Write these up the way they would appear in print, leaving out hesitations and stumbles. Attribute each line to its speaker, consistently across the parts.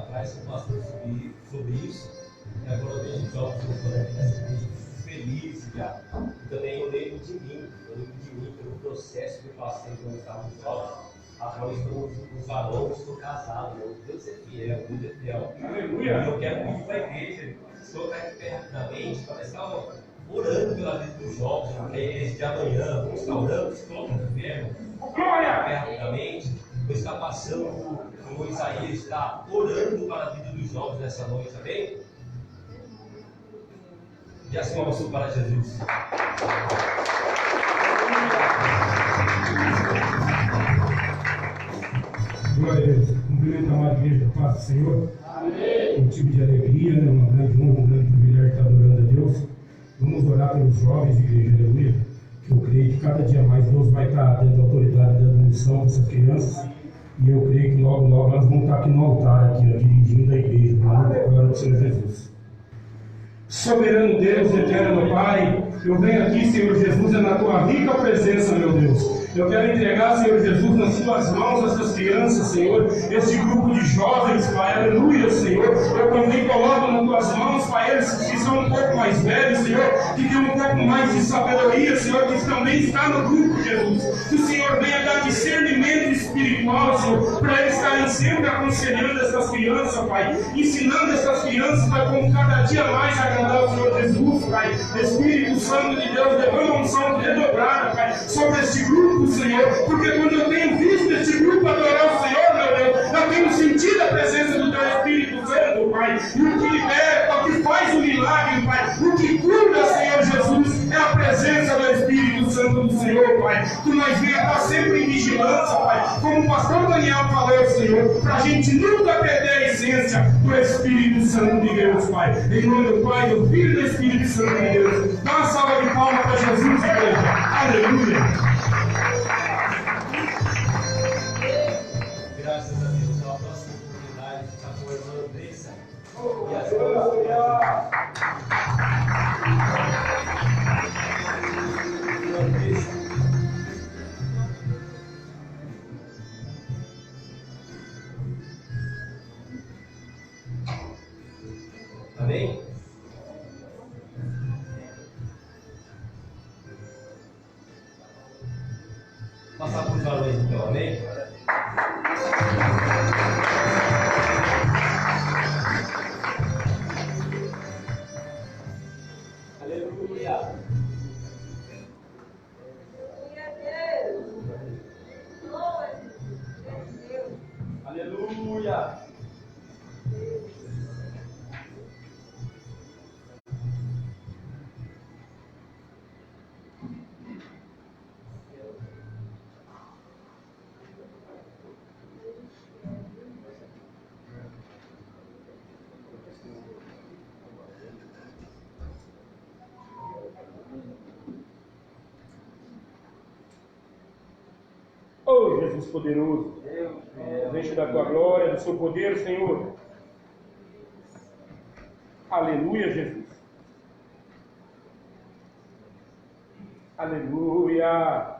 Speaker 1: atrás com o pastor sobre isso. E agora eu vejo jovens voltando aqui nessa igreja felizes já. E também eu lembro de mim, pelo processo que eu passei quando eu estava jovem. Agora eu estou nos valores, estou casado. Deus é fiel, Deus é fiel. Aleluia! E eu quero muito para a igreja. Estou aqui perto rapidamente, para estar orando pela vida dos jovens, porque a igreja de amanhã, vamos estar orando, estou no inferno. Rapidamente, vou estar passando como Isaías está orando para a vida dos jovens nessa noite, amém? E assim vamos para Jesus.
Speaker 2: Glória a Deus. Cumprimento a amada igreja da paz do Senhor. Amém. Um tipo de alegria, né? Uma grande honra, um grande privilégio estar adorando a Deus. Vamos orar pelos jovens, igreja, aleluia. Que eu creio que cada dia mais Deus vai estar dando autoridade, dando missão para essas crianças. E eu creio que logo, logo elas vão estar aqui no altar, aqui, ó, dirigindo a igreja, para a glória do Senhor Jesus. Soberano Deus, eterno Pai, eu venho aqui, Senhor Jesus, é na tua rica presença, meu Deus. Eu quero entregar, Senhor Jesus, nas tuas mãos essas crianças, Senhor, esse grupo de jovens, Pai, aleluia, Senhor. Eu também coloco nas tuas mãos, Pai, eles que são um pouco mais velhos, Senhor, que têm um pouco mais de sabedoria, Senhor, que também está no grupo, Jesus. Que o Senhor venha dar discernimento espiritual, Senhor, para eles estarem sempre aconselhando essas crianças, Pai, ensinando essas crianças, Pai, como cada dia mais agradar o Senhor Jesus, Pai. Espírito Santo de Deus, derrama uma unção redobrada, Pai, sobre este grupo, Senhor, porque quando eu tenho visto este grupo adorar o Senhor, meu Deus, eu tenho sentido a presença do Teu Espírito Santo, Pai, e o que liberta, o que faz o milagre, Pai, o que cura, Senhor Jesus, é a presença do Espírito Santo do Senhor, Pai, que nós venha estar sempre em vigilância, Pai, como o pastor Daniel falou, Senhor, para a gente nunca perder a essência do Espírito Santo de Deus, Pai, em nome do Pai, do Filho e do Espírito Santo de Deus. Dá uma salva de palmas para Jesus, igreja. Aleluia.
Speaker 1: Graças a Deus, a próxima oportunidade de estar com a irmã Andressa. E as irmãs. Amém? Passar por valores então, amém? Aleluia! Aleluia!
Speaker 2: Oh, Jesus poderoso, deixa da tua glória, do seu poder, Senhor. Aleluia, Jesus. Aleluia.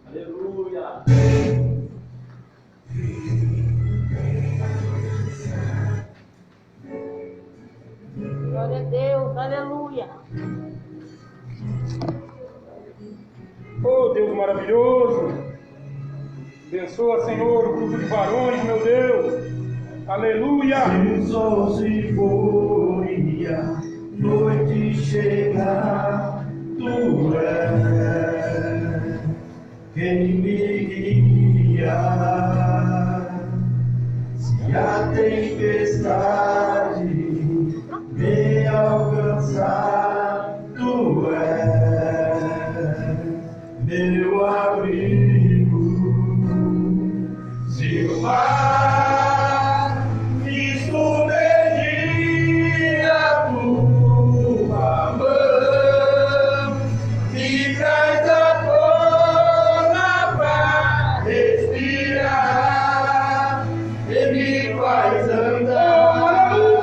Speaker 1: Aleluia!
Speaker 3: Glória a Deus, aleluia.
Speaker 2: Oh, Deus maravilhoso. Abençoa, Senhor, o grupo de varões, meu Deus. Aleluia.
Speaker 4: Sol se for e a noite chegar, tu és quem me guia. Se a tempestade me alcançar, tu és meu abrigo. Se o mar me submergir, a tua mão me traz à tona pra respirar e me faz andar.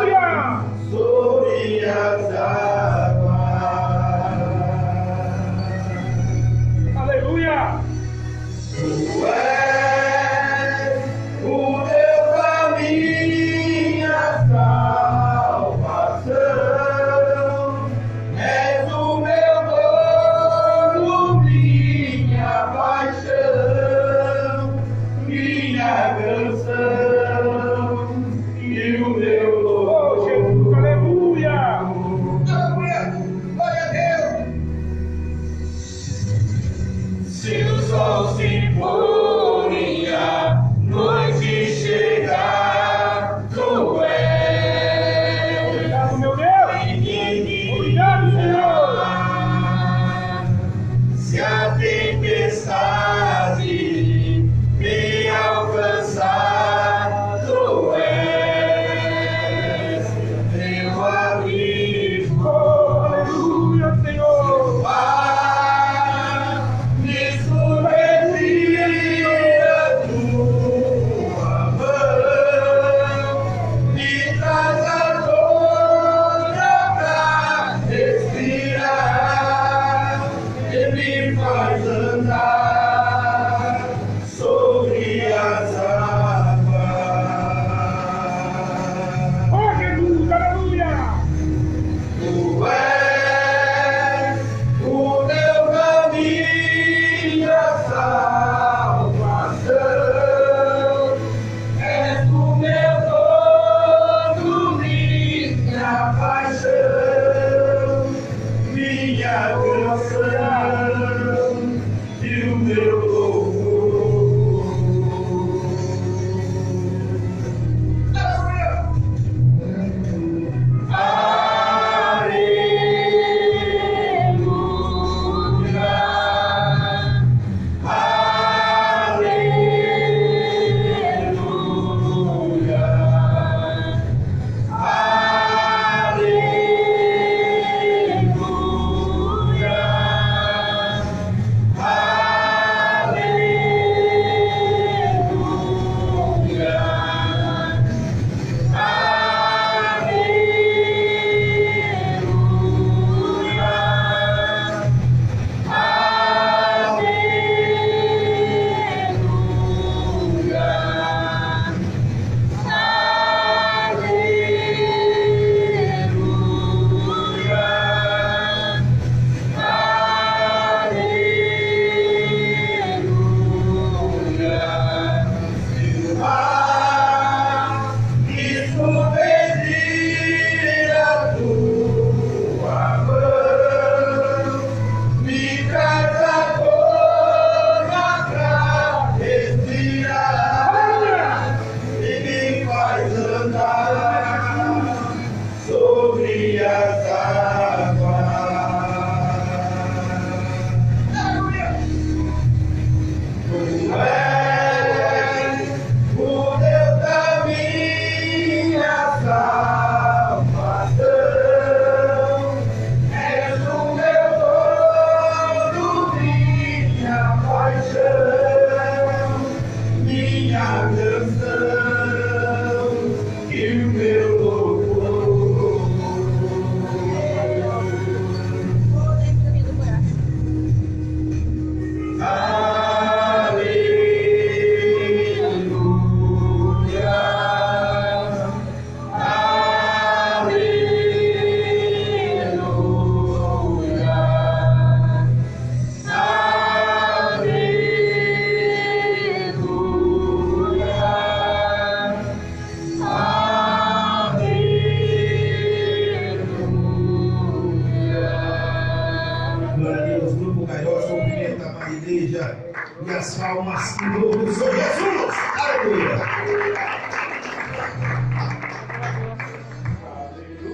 Speaker 4: as palmas em nome do Senhor Jesus. Aleluia.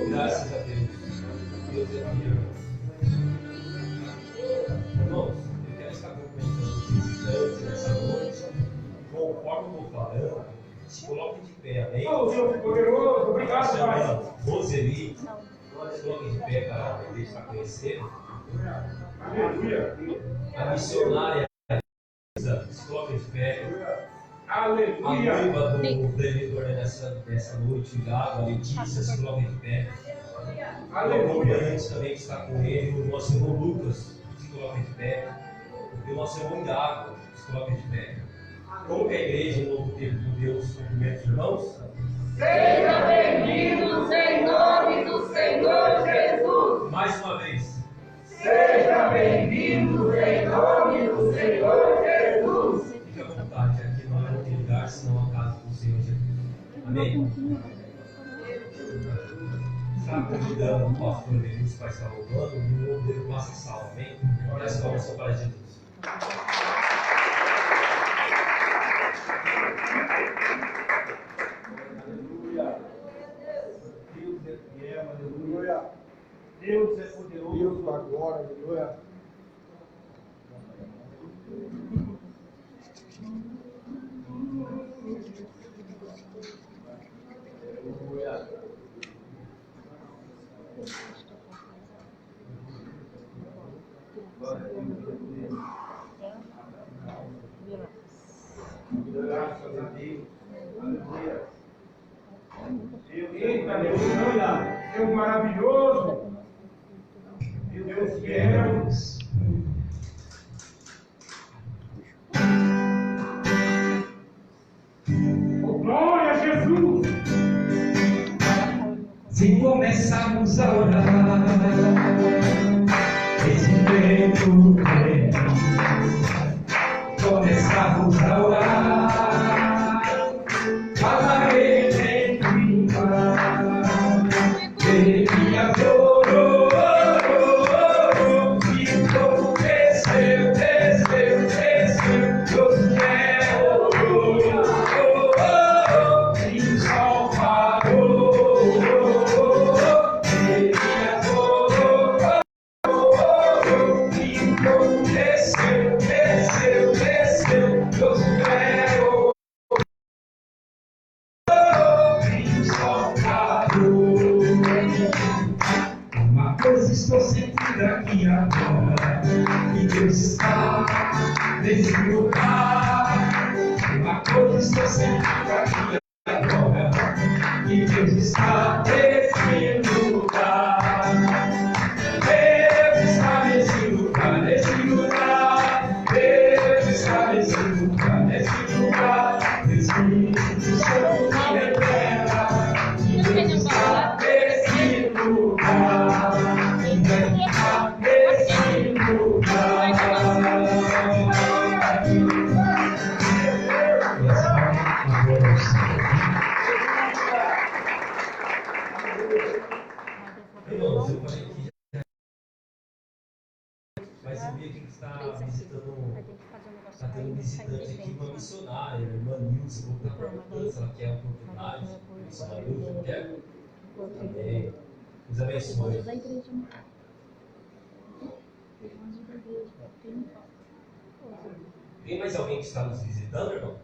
Speaker 1: Graças a Deus. Deus é fiel. Irmãos, eu quero estar cumprimentando os visitantes nessa noite. Conforme eu vou falando, coloque de pé, amém?
Speaker 2: Oh, Deus poderoso, obrigado, Pai.
Speaker 1: Roseli, coloque de pé para a igreja estar conhecendo.
Speaker 2: Aleluia.
Speaker 1: A missionária, se coloque de pé. A
Speaker 2: Aleluia.
Speaker 1: noiva do pregador dessa noite, a Letícia, se coloque de pé. O acompanhante também que está com ele, o nosso irmão Lucas, se coloque de pé. E o nosso irmão Iago, se coloque de pé. Como que a igreja, em novo tempo de Deus, cumprimenta os irmãos?
Speaker 3: Seja bem-vindo em nome do Senhor Jesus.
Speaker 1: Mais uma vez.
Speaker 3: Seja bem-vindo em nome do Senhor Jesus.
Speaker 1: Fique à vontade, aqui não é outro lugar senão a casa do Senhor Jesus. Amém? Está convidando o pastor Lenilson para estar louvando, e o nome dele passa salvo, amém? E as palmas são para Jesus.
Speaker 5: Aleluia. Deus é fiel, aleluia. Deus é poderoso. Deus da glória, aleluia. Aleluia. Graças a Deus. Aleluia.
Speaker 2: Eita, aleluia. Deus maravilhoso. Deus fiel. Oh, glória a Jesus.
Speaker 6: Se começarmos a orar, esse tempo vem. Começarmos a orar, falarei em língua, ele adorou, e o povo desceu, Deus é e o sol parou, ele adorou, e o povo desceu, Deus é e o sol parou. Uma coisa estou sentindo aqui agora, que Deus está nesse lugar. Uma coisa estou sentindo aqui agora, que Deus está nesse lugar. Deus está nesse lugar, nesse lugar. Deus está nesse lugar, nesse lugar. Espírito Santo me revela que Deus está nesse lugar. Deus está nesse lugar.
Speaker 1: Irmãos, eu falei que vai saber quem está visitando. Está tendo visitante aqui, uma missionária, a irmã Nilce. Vou estar perguntando se ela quer a oportunidade. Missionária Nilce, não quer? Amém. Deus abençoe. Tem mais alguém que está nos visitando, irmão?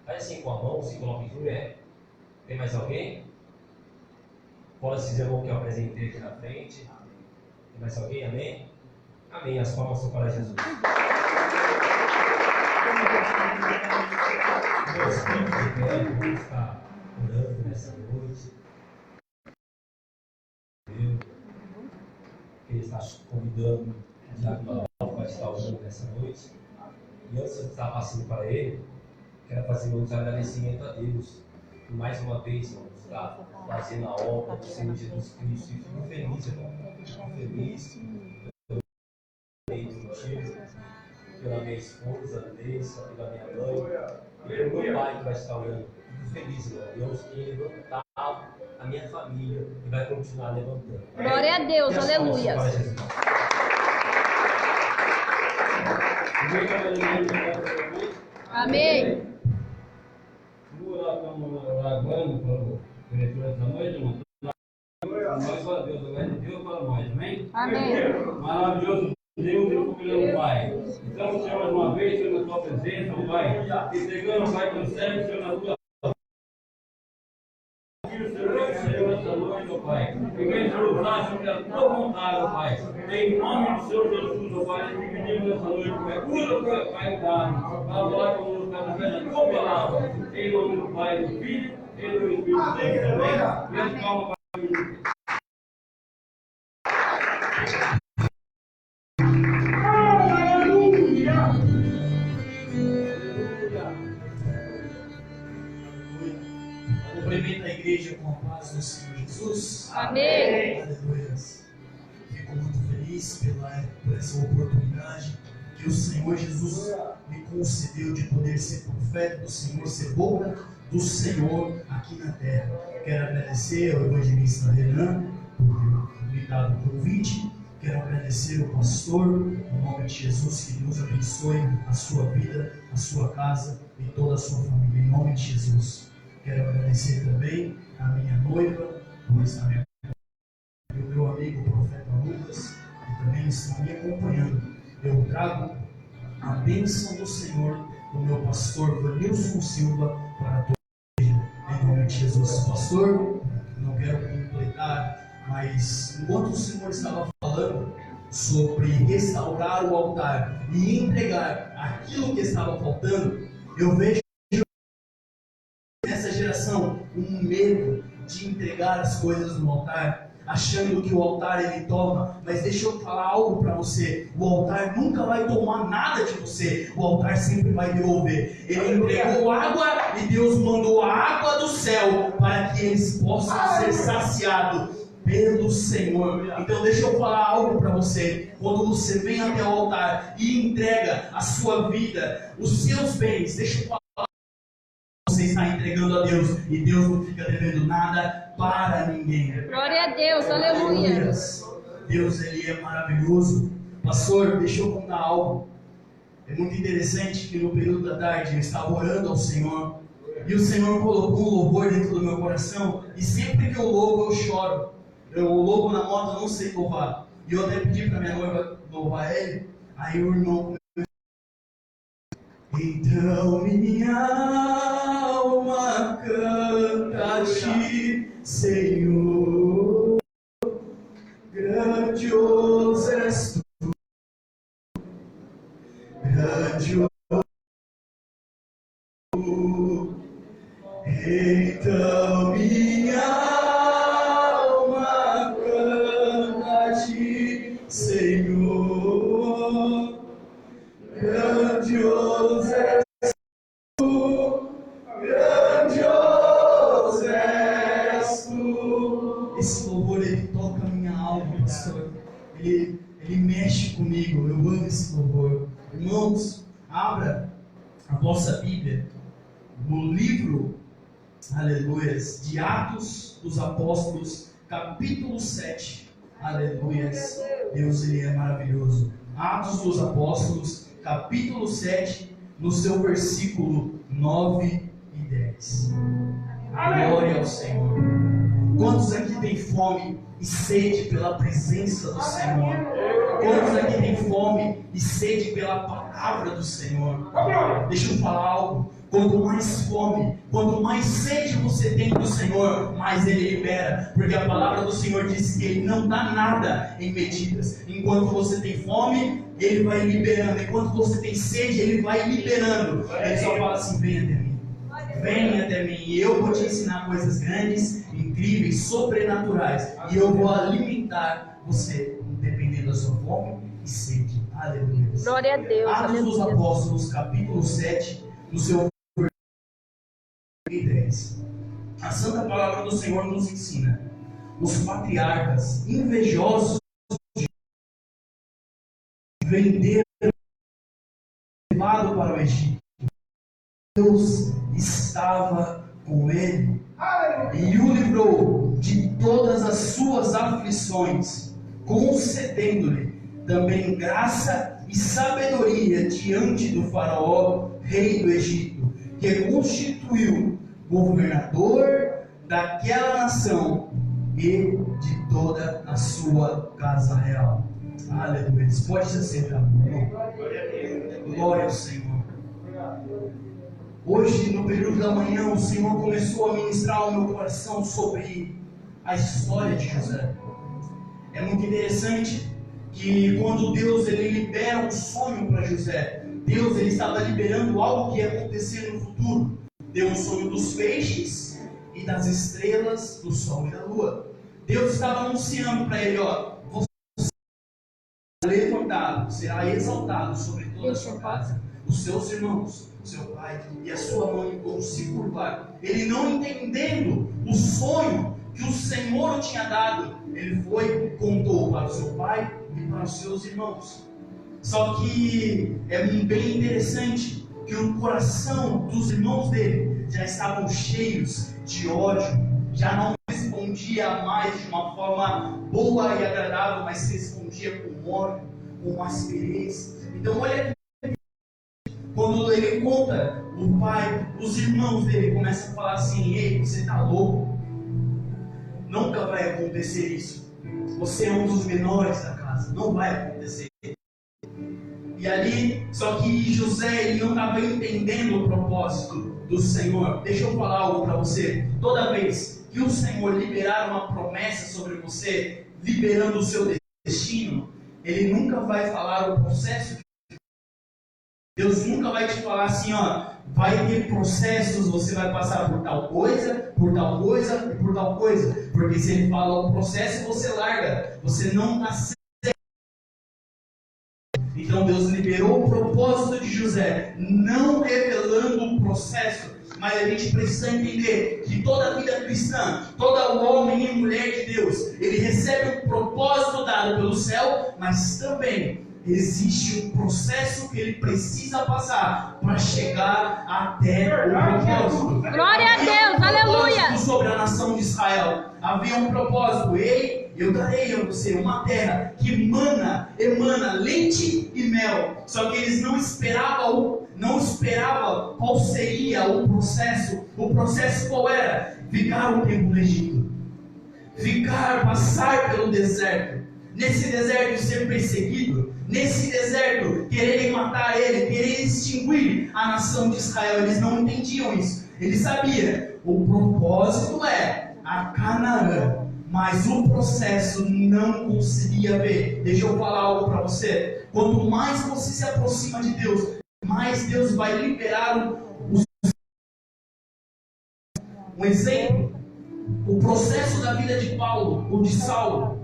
Speaker 1: Faz assim com a mão, se coloque de pé. Tem mais alguém? Fora esses irmãos que eu apresentei aqui na frente. Tem mais alguém? Amém? Amém. As palmas são para Jesus. Meus filhos de pé, vamos estar orando nessa noite. Ele está convidando o Tiago Manuel para estar orando nessa noite. E antes de estar passando para ele, quero fazer meus agradecimentos a Deus. E mais uma vez, irmãos, está fazendo a obra do Senhor Jesus Cristo. E fico feliz, irmão. Fico feliz pela minha esposa, Leissa, pela minha mãe, e pelo meu pai que vai estar orando. Fico feliz, irmão. Deus tem levantado a minha família e vai continuar levantando.
Speaker 3: Glória a Deus, aleluia. Amém.
Speaker 1: Vamos orar agora para a leitura dessa noite, irmão. Nós para Deus, a glória de Deus para nós, amém?
Speaker 3: Amém.
Speaker 1: Maravilhoso Deus e soberano Pai. Estamos, Senhor, mais uma vez, Senhor, na tua presença, ó Pai. Entregando, Pai, que serve, Senhor, na tua Senhor, essa noite, ó Pai. E vem, Senhor, usar, Senhor, a tua vontade, ó Pai. Em nome do Senhor Jesus, ó Pai, nós te pedimos essa noite, Pai. Usa, Pai, dado, para falar conosco, através da tua palavra. Em nome do Pai, do Filho e do Espírito Santo também. Grande calma, Pai.
Speaker 4: Cumprimento a igreja com a paz do Senhor Jesus.
Speaker 3: Amém.
Speaker 4: Aleluia. Fico muito feliz por essa oportunidade que o Senhor Jesus me concedeu de poder ser profeta do Senhor, ser boca do Senhor aqui na terra. Quero agradecer ao evangelista Renan por me dar o convite. Quero agradecer ao pastor, no nome de Jesus, que Deus abençoe a sua vida, a sua casa e toda a sua família, em nome de Jesus. Quero agradecer também a minha noiva, o meu amigo o profeta Lucas, que também está me acompanhando. Eu trago a bênção do Senhor do meu pastor Vanilson Silva para toda a igreja, em nome de Jesus. Pastor, não quero completar, mas enquanto o Senhor estava falando sobre restaurar o altar e entregar aquilo que estava faltando, eu vejo nessa geração um medo de entregar as coisas no altar, achando que o altar ele toma. Mas deixa eu falar algo para você: o altar nunca vai tomar nada de você, o altar sempre vai devolver. Ele entregou água e Deus mandou a água do céu para que eles possam ser saciados pelo Senhor. Então deixa eu falar algo para você: quando você vem até o altar e entrega a sua vida, os seus bens, deixa eu falar, você está entregando a Deus, e Deus não fica devendo nada para ninguém.
Speaker 3: Glória a Deus, aleluia.
Speaker 4: Deus, ele é maravilhoso. Pastor, deixa eu contar algo. É muito interessante que no período da tarde eu estava orando ao Senhor, e o Senhor colocou um louvor dentro do meu coração, e sempre que eu louvo eu choro. Eu louvo na moto, eu não sei louvar. E eu até pedi para minha noiva louvar ele. Aí o irmão: então minha alma canta a ti, Senhor, grandioso és tu, grandioso. Então minha alma canta a ti, Senhor, grandioso és tu, grandioso és tu. Esse louvor, ele toca a minha alma, pastor. Ele mexe comigo. Eu amo esse louvor. Irmãos, abra a vossa Bíblia no livro, aleluias, de Atos dos Apóstolos, capítulo 7. Aleluias. Deus, ele é maravilhoso. Atos dos Apóstolos, capítulo 7, no seu versículo 9 e 10. Glória ao Senhor. Quantos aqui têm fome e sede pela presença do Senhor? Quantos aqui têm fome e sede pela palavra do Senhor? Deixa eu falar algo. Quanto mais fome, quanto mais sede você tem do Senhor, mais Ele libera. Porque a palavra do Senhor diz que Ele não dá nada em medidas. Enquanto você tem fome, Ele vai liberando. Enquanto você tem sede, Ele vai liberando. Ele só fala assim: vem até mim. Vem até mim e eu vou te ensinar coisas grandes, incríveis, sobrenaturais. E eu vou alimentar você, dependendo da sua fome e sede. Aleluia.
Speaker 3: Glória a Deus,
Speaker 4: Atos dos
Speaker 3: aleluia.
Speaker 4: Apóstolos, capítulo 7, no seu 10. A santa palavra do Senhor nos ensina: os patriarcas invejosos de venderam levado para o Egito. Deus estava com ele e o livrou de todas as suas aflições, concedendo-lhe também graça e sabedoria diante do faraó, rei do Egito, que constituiu governador daquela nação e de toda a sua casa real. Aleluia. Pode se sentar, meu irmão. Glória ao Senhor. Hoje, no período da manhã, o Senhor começou a ministrar ao meu coração sobre a história de José. É muito interessante que quando Deus ele libera um sonho para José, Deus ele estava liberando algo que ia acontecer no futuro. Deu um sonho dos peixes e das estrelas, do sol e da lua. Deus estava anunciando para ele, você será levantado, será exaltado sobre toda a sua casa. Os seus irmãos, o seu pai e a sua mãe vão se curvar. Ele não entendendo o sonho que o Senhor tinha dado, ele foi e contou para o seu pai e para os seus irmãos. Só que é bem interessante que o coração dos irmãos dele já estavam cheios de ódio, já não respondia mais de uma forma boa e agradável, mas respondia com ódio, com aspereza. Então olha, quando ele conta, o pai, os irmãos dele começam a falar assim: ei, você está louco? Nunca vai acontecer isso. Você é um dos menores da casa, não vai acontecer. E ali, só que José ele não estava entendendo o propósito do Senhor. Deixa eu falar algo para você. Toda vez que o Senhor liberar uma promessa sobre você, liberando o seu destino, Ele nunca vai falar o processo. Deus nunca vai te falar assim, vai ter processos, você vai passar por tal coisa, por tal coisa e por tal coisa. Porque se Ele fala o processo, você larga. Você não está certo. Então Deus liberou o propósito de José, não revelando o processo. Mas a gente precisa entender que toda a vida cristã, todo homem e mulher de Deus, ele recebe um propósito dado pelo céu, mas também existe um processo que ele precisa passar para chegar até o propósito.
Speaker 3: Glória a Deus, aleluia!
Speaker 4: Sobre a nação de Israel havia um propósito: eu darei a você uma terra que emana leite e mel. Só que eles não esperavam qual seria o processo. O processo qual era? Ficar um tempo no Egito, passar pelo deserto. Nesse deserto ser perseguido, nesse deserto quererem matar ele, quererem extinguir a nação de Israel. Eles não entendiam isso. Eles sabiam, o propósito é a Canaã, mas o processo não conseguia ver. Deixa eu falar algo para você. Quanto mais você se aproxima de Deus, mais Deus vai liberar um exemplo. O processo da vida de Paulo, ou de Saulo.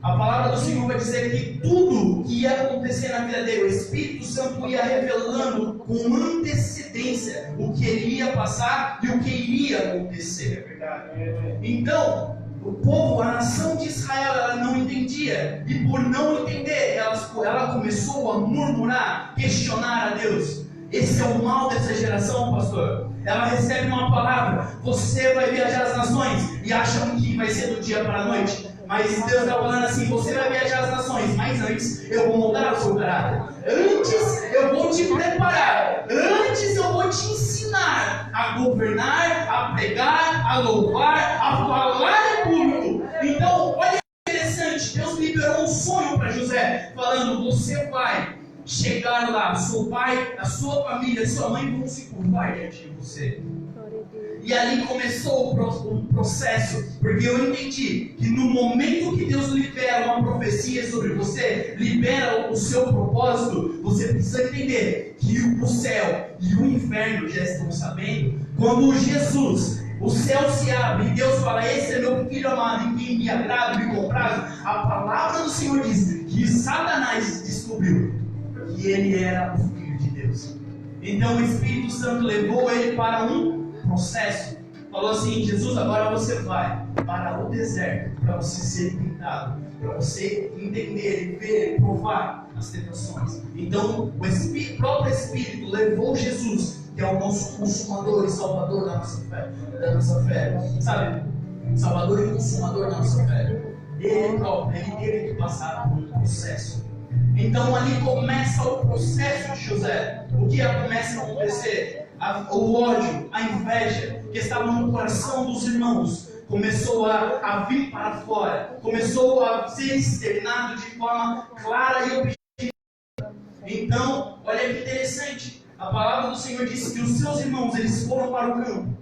Speaker 4: A palavra do Senhor vai dizer que tudo que ia acontecer na vida dele, o Espírito Santo ia revelando com antecedência o que ele ia passar e o que iria acontecer. Então, o povo, a nação de Israel, ela não entendia. E por não entender, ela começou a murmurar, questionar a Deus. Esse é o mal dessa geração, pastor. Ela recebe uma palavra: você vai viajar as nações, e acham que vai ser do dia para a noite. Mas Deus está falando assim: você vai viajar as nações, mas antes eu vou moldar o seu caráter. Antes eu vou te preparar. Antes eu vou te ensinar a governar, a pregar, a louvar, a falar em público. Então, olha que interessante. Deus liberou um sonho para José, falando: você vai chegar lá, seu pai, a sua família, a sua mãe vão se curvar diante de você. E ali começou o processo, porque eu entendi que no momento que Deus libera uma profecia sobre você, libera o seu propósito, você precisa entender que o céu e o inferno já estão sabendo. Quando Jesus, o céu se abre e Deus fala: esse é meu filho amado em quem me agrado, me comprazo, a palavra do Senhor diz que Satanás descobriu que ele era o Filho de Deus. Então o Espírito Santo levou ele para um processo. Falou assim: Jesus, agora você vai para o deserto para você ser tentado, para você entender, ver, provar as tentações. Então o próprio Espírito levou Jesus, que é o nosso consumador e salvador da nossa fé, sabe? Salvador e consumador da nossa fé. Ele próprio, ele teve que passar por um processo. Então ali começa o processo de José. O que começa a acontecer? O ódio, a inveja que estava no coração dos irmãos começou a vir para fora, começou a ser externado de forma clara e objetiva. Então, olha que interessante, a palavra do Senhor disse que os seus irmãos, eles foram para o campo,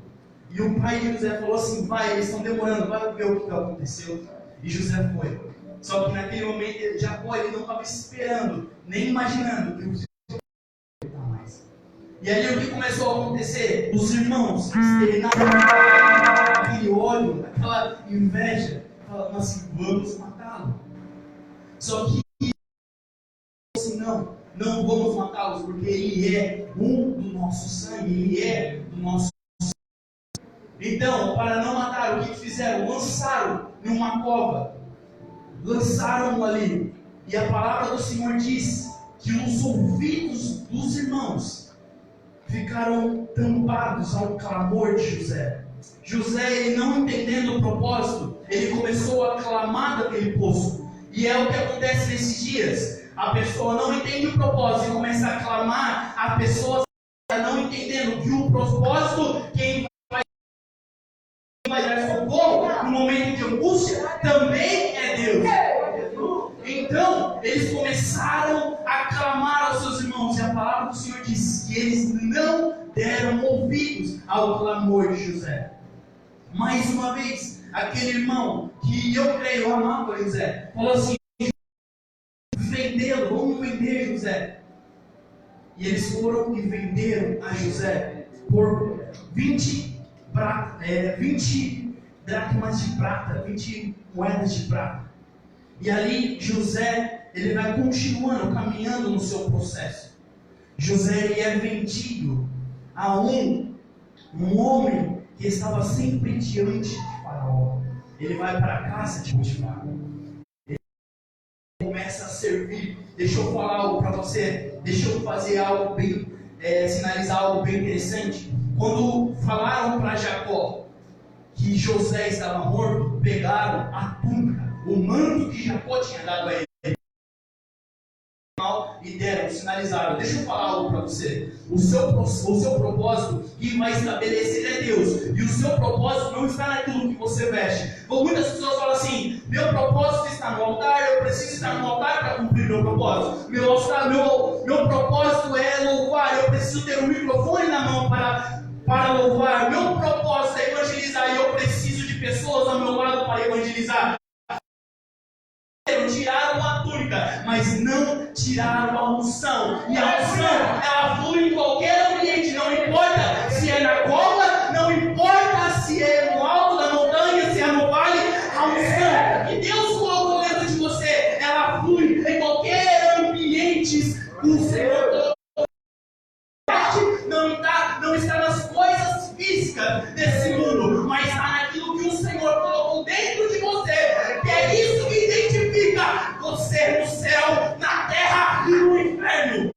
Speaker 4: e o pai de José falou assim: vai, eles estão demorando, vai ver o que aconteceu. E José foi. Só que naquele momento Jacó, ele não estava esperando, nem imaginando que os E ali o que começou a acontecer? Os irmãos externaram aquele ódio, aquela inveja, falaram assim: vamos matá-lo. Só que assim, não vamos matá-los, porque ele é um do nosso sangue, ele é do nosso sangue. Então, para não matar, o que fizeram? Lançaram em uma cova, lançaram-no ali, e a palavra do Senhor diz que os ouvidos dos irmãos ficaram tampados ao clamor de José. José, ele não entendendo o propósito, ele começou a clamar daquele poço. E é o que acontece nesses dias. A pessoa não entende o propósito e começa a clamar. A pessoa não entendendo que o propósito, quem vai dar socorro no momento de angústia, também é Deus. Então, eles começaram a clamar aos seus irmãos, e a palavra do Senhor diz que eles não deram ouvidos ao clamor de José. Mais uma vez, aquele irmão que eu creio amava José, falou assim: vendê-lo, vamos vender José. E eles foram e venderam a José por 20 dracmas de prata, 20 moedas de prata. E ali José, ele vai continuando, caminhando no seu processo. José, ele é vendido a um homem que estava sempre diante de Faraó. Ele vai para a casa de Potifar. Ele começa a servir. Deixa eu falar algo para você. Deixa eu fazer algo bem, sinalizar algo bem interessante. Quando falaram para Jacó que José estava morto, pegaram a túnica, o manto que Jacó tinha dado a ele, e deram, sinalizaram. Deixa eu falar algo para você. O seu propósito, quem vai estabelecer é Deus. E o seu propósito não está naquilo que você veste. Muitas pessoas falam assim: meu propósito está no altar, eu preciso estar no altar para cumprir meu propósito. Meu propósito é louvar, eu preciso ter um microfone na mão para louvar. Meu propósito é evangelizar, e eu preciso de pessoas ao meu lado para evangelizar. Tiraram a túnica, mas não tiraram a unção. E a unção, ela flui em qualquer ambiente, não importa se é na cova, não importa se é no alto da montanha, se é no vale. A unção que Deus colocou dentro de você, ela flui em qualquer ambiente. O Senhor não está nas coisas físicas desse mundo, mas está naquilo que o Senhor colocou dentro de você, que é isso que identifica você no céu, na terra e no inferno.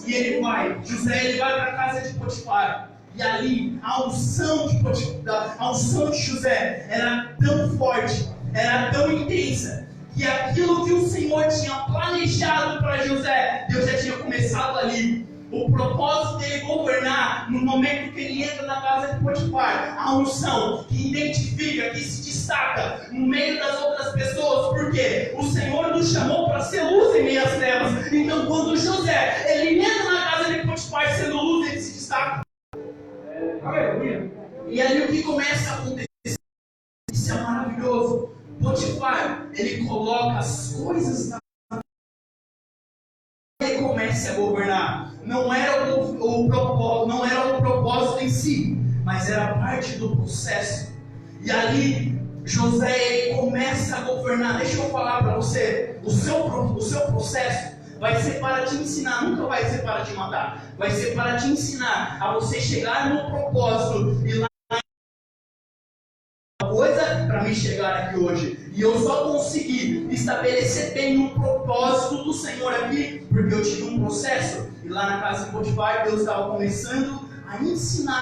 Speaker 4: E ele vai, José, ele vai para a casa de Potifar. E ali a unção de José era tão forte, era tão intensa, que aquilo que o Senhor tinha planejado para José, Deus já tinha começado ali. O propósito dele governar no momento que ele entra na casa de Potifar, a unção que identifica, que se destaca no meio das outras pessoas, porque o Senhor nos chamou para ser luz em meio às trevas. Então, quando José ele entra na casa de Potifar sendo luz, ele se destaca. Aleluia. E ali o que começa a acontecer? Isso é maravilhoso. Potifar, ele coloca as coisas na ele começa a governar. Não era o propósito em si, mas era parte do processo. E ali José ele começa a governar. Deixa eu falar para você, o seu processo vai ser para te ensinar, nunca vai ser para te matar. Vai ser para te ensinar a você chegar no propósito e lá coisa para me chegar aqui hoje. E eu só consegui estabelecer bem o propósito do Senhor aqui porque eu tive um processo. E lá na casa de Potifar, Deus estava começando a ensinar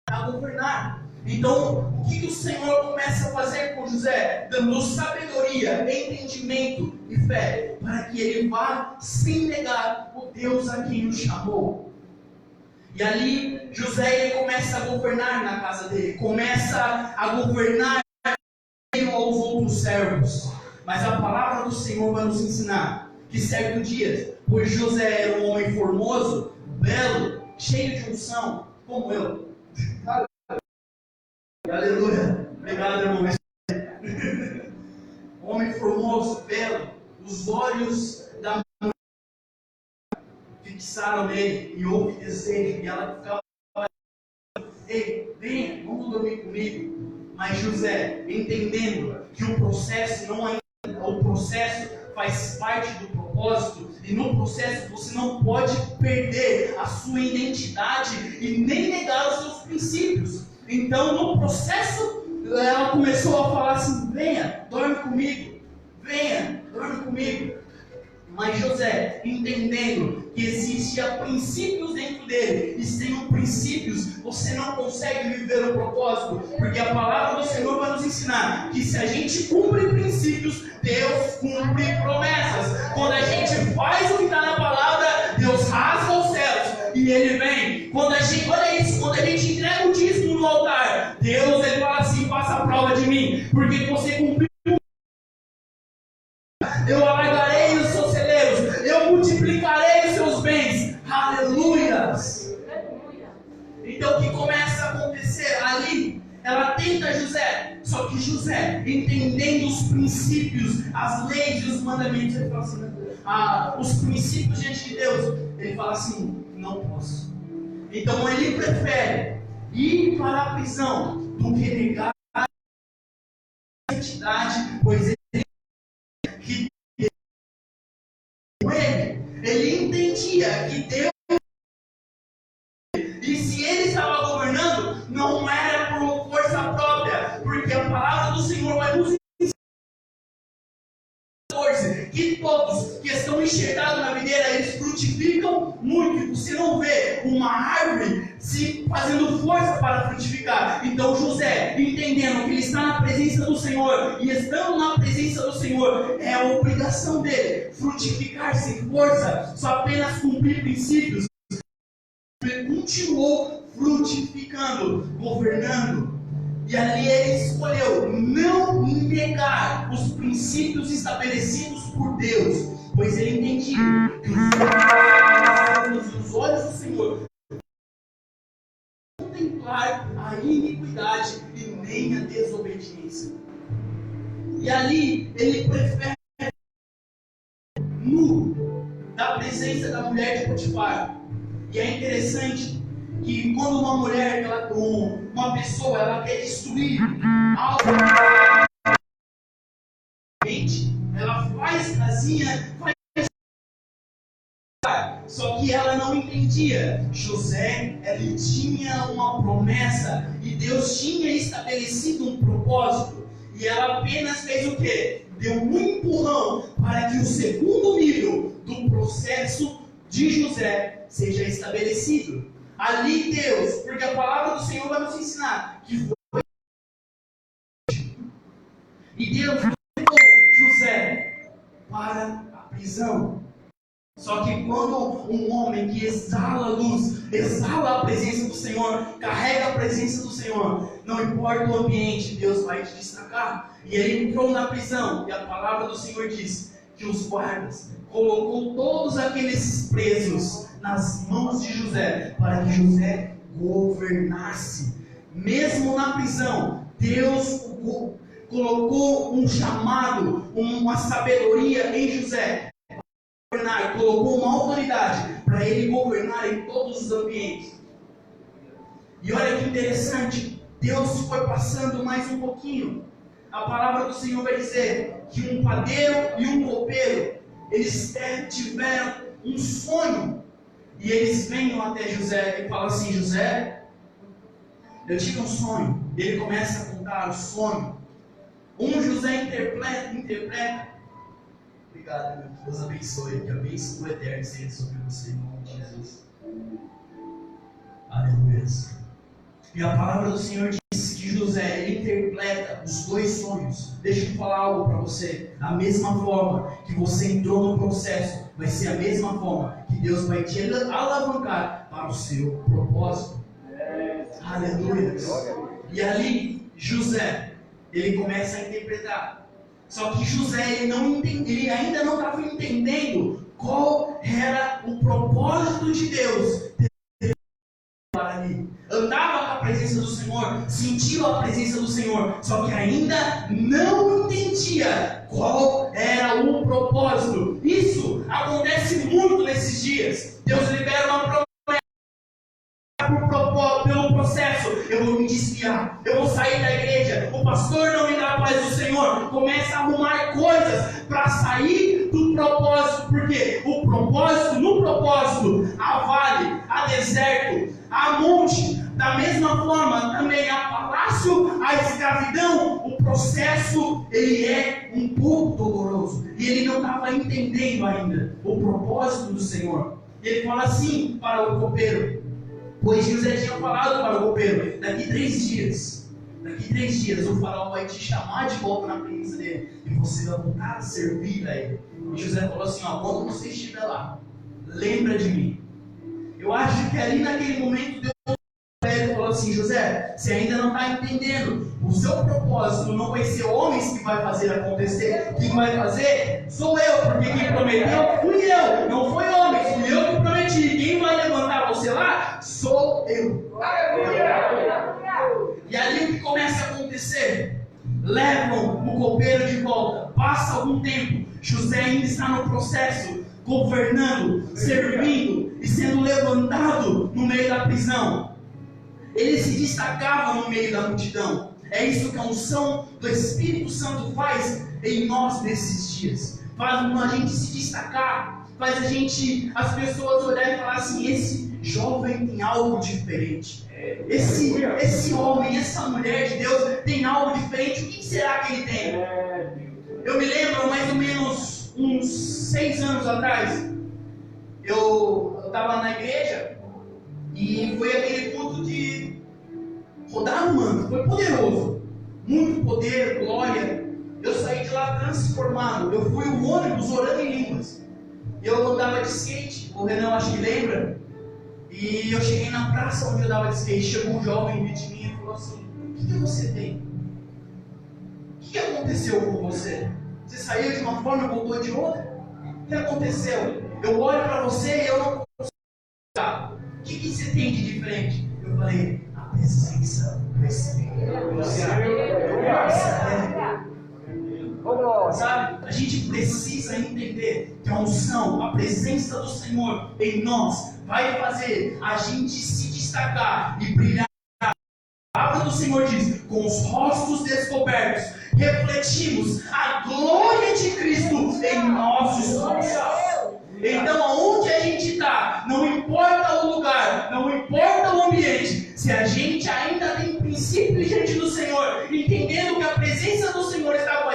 Speaker 4: a governar. Então, o que o Senhor começa a fazer com José? Dando sabedoria, entendimento e fé, para que ele vá sem negar o Deus a quem o chamou. E ali, José ele começa a governar na casa dele, começa a governar aos outros servos. Mas a palavra do Senhor vai nos ensinar que certo dia, pois José era um homem formoso, belo, cheio de unção, como eu. Aleluia. Obrigado, irmão. Homem formoso, belo, os olhos da mulher fixaram nele e houve desejo, e ela ficava: ei, venha, vamos dormir comigo. Mas José, entendendo que o processo não é, o processo faz parte do propósito, e no processo você não pode perder a sua identidade e nem negar os seus princípios. Então, no processo, ela começou a falar assim: venha, dorme comigo, venha, dorme comigo. Mas José, entendendo que existiam princípios dentro dele, e sem princípios você não consegue viver o propósito, porque a palavra do Senhor vai nos ensinar que se a gente cumpre princípios, Deus cumpre promessas. Quando a gente faz o que está na palavra, Deus rasga os céus e Ele vem. Quando a gente, olha isso, quando a gente entrega o dízimo no altar, Deus ele fala assim: faça a prova de mim, porque você cumpriu. Eu alargarei os seus celeiros, eu multiplicarei os seus bens. Aleluias! Então o que começa a acontecer ali? Ela tenta José, só que José, entendendo os princípios, as leis e os mandamentos, ele fala assim: os princípios diante de Deus, ele fala assim: não posso. Então ele prefere ir para a prisão do que negar a identidade, pois ele entendia que Deus, e se ele estava governando, não era por força própria, porque a palavra do Senhor vai nos ensinar que todos que estão enxergados na videira, eles frutificam muito. Você não vê uma árvore se fazendo força para frutificar. Então José, entendendo que ele está na presença do Senhor, e estando na presença do Senhor, é a obrigação dele frutificar sem força, só apenas cumprir princípios. Ele continuou frutificando, governando. E ali ele escolheu não negar os princípios estabelecidos por Deus, pois ele entendia que os olhos do Senhor não contemplar a iniquidade e nem a desobediência. E ali ele prefere nu da presença da mulher de Potifar. E é interessante que quando uma mulher, uma pessoa, ela quer destruir algo, ela faz casinha, só que ela não entendia. José, ele tinha uma promessa e Deus tinha estabelecido um propósito, e ela apenas fez o quê? Deu um empurrão para que o segundo nível do processo de José seja estabelecido. Ali Deus, porque a palavra do Senhor vai nos ensinar que foi, e Deus levou José para a prisão. Só que quando um homem que exala a luz, exala a presença do Senhor, carrega a presença do Senhor, não importa o ambiente, Deus vai te destacar. E ele entrou na prisão, e a palavra do Senhor diz que os guardas colocou todos aqueles presos nas mãos de José, para que José governasse. Mesmo na prisão, Deus colocou um chamado, uma sabedoria em José, governar, colocou uma autoridade para ele governar em todos os ambientes. E olha que interessante, Deus foi passando mais um pouquinho. A palavra do Senhor vai dizer que um padeiro e um copeiro, eles tiveram um sonho, e eles vêm até José e falam assim: José, eu tive um sonho. Ele começa a contar o sonho. José interpreta. Obrigado, meu Deus abençoe, que a bênção do eterno seja sobre você, em nome de Jesus. Aleluia. E a palavra do Senhor diz que José, ele interpreta os dois sonhos. Deixa eu falar algo para você. Da mesma forma que você entrou no processo, vai ser a mesma forma que Deus vai te alavancar para o seu propósito. Aleluia. E ali, José, ele começa a interpretar. Só que José, ele ainda não estava entendendo qual era o propósito de Deus. Ali. Andava com a presença do Senhor, sentiu a presença do Senhor, só que ainda não entendia qual era o propósito. Isso acontece muito nesses dias. Deus libera uma promessa pelo processo. Eu vou me desviar, eu vou sair da igreja, o pastor não me dá a paz do Senhor, começa a arrumar coisas para sair do propósito, porque no propósito há vale, há deserto, há monte. Da mesma forma também há palácio, há escravidão. O processo ele é um pouco doloroso e ele não estava entendendo ainda o propósito do Senhor. Ele fala assim para o copeiro, pois José tinha falado para o copeiro: daqui 3 dias o faraó vai te chamar de volta na presença dele e você vai voltar a servir a ele. E José falou assim: quando você estiver lá, lembra de mim. Eu acho que ali naquele momento Deus falou assim: José, você ainda não está entendendo. O seu propósito não vai ser homens que vai fazer acontecer. Quem vai fazer sou eu, porque quem prometeu fui eu, não foi homem, fui eu que prometi. Quem vai levantar você lá sou eu. E ali o que começa a acontecer? Levam o copeiro de volta. Passa algum tempo, José ainda está no processo, governando, servindo e sendo levantado no meio da prisão. Ele se destacava no meio da multidão. É isso que a unção do Espírito Santo faz em nós nesses dias. Faz a gente se destacar, faz as pessoas olharem e falar assim: esse jovem tem algo diferente. Esse homem, essa mulher de Deus tem algo diferente. O que será que ele tem? Eu me lembro mais ou menos uns 6 anos atrás. Eu estava na igreja e foi aquele culto de rodar o manto. Foi poderoso, muito poder, glória. Eu saí de lá transformado. Eu fui o ônibus orando em línguas. Eu andava de skate, o Renan acho que lembra. E eu cheguei na praça onde eu andava de skate. Chegou um jovem de mim e falou assim: o que você tem? O que aconteceu com você? Você saiu de uma forma e voltou de outra? O que aconteceu? Eu olho para você e eu não consigo explicar. O que você tem de diferente? Eu falei: a presença do Espírito. Sabe? A gente precisa entender que a unção, a presença do Senhor em nós vai fazer a gente se destacar e brilhar. A palavra do Senhor diz: com os rostos descobertos, refletimos a glória de Cristo em nossos rostos. Então, aonde a gente está, não importa o lugar, não importa o ambiente, se a gente ainda tem princípios diante do Senhor, entendendo que a presença do Senhor está com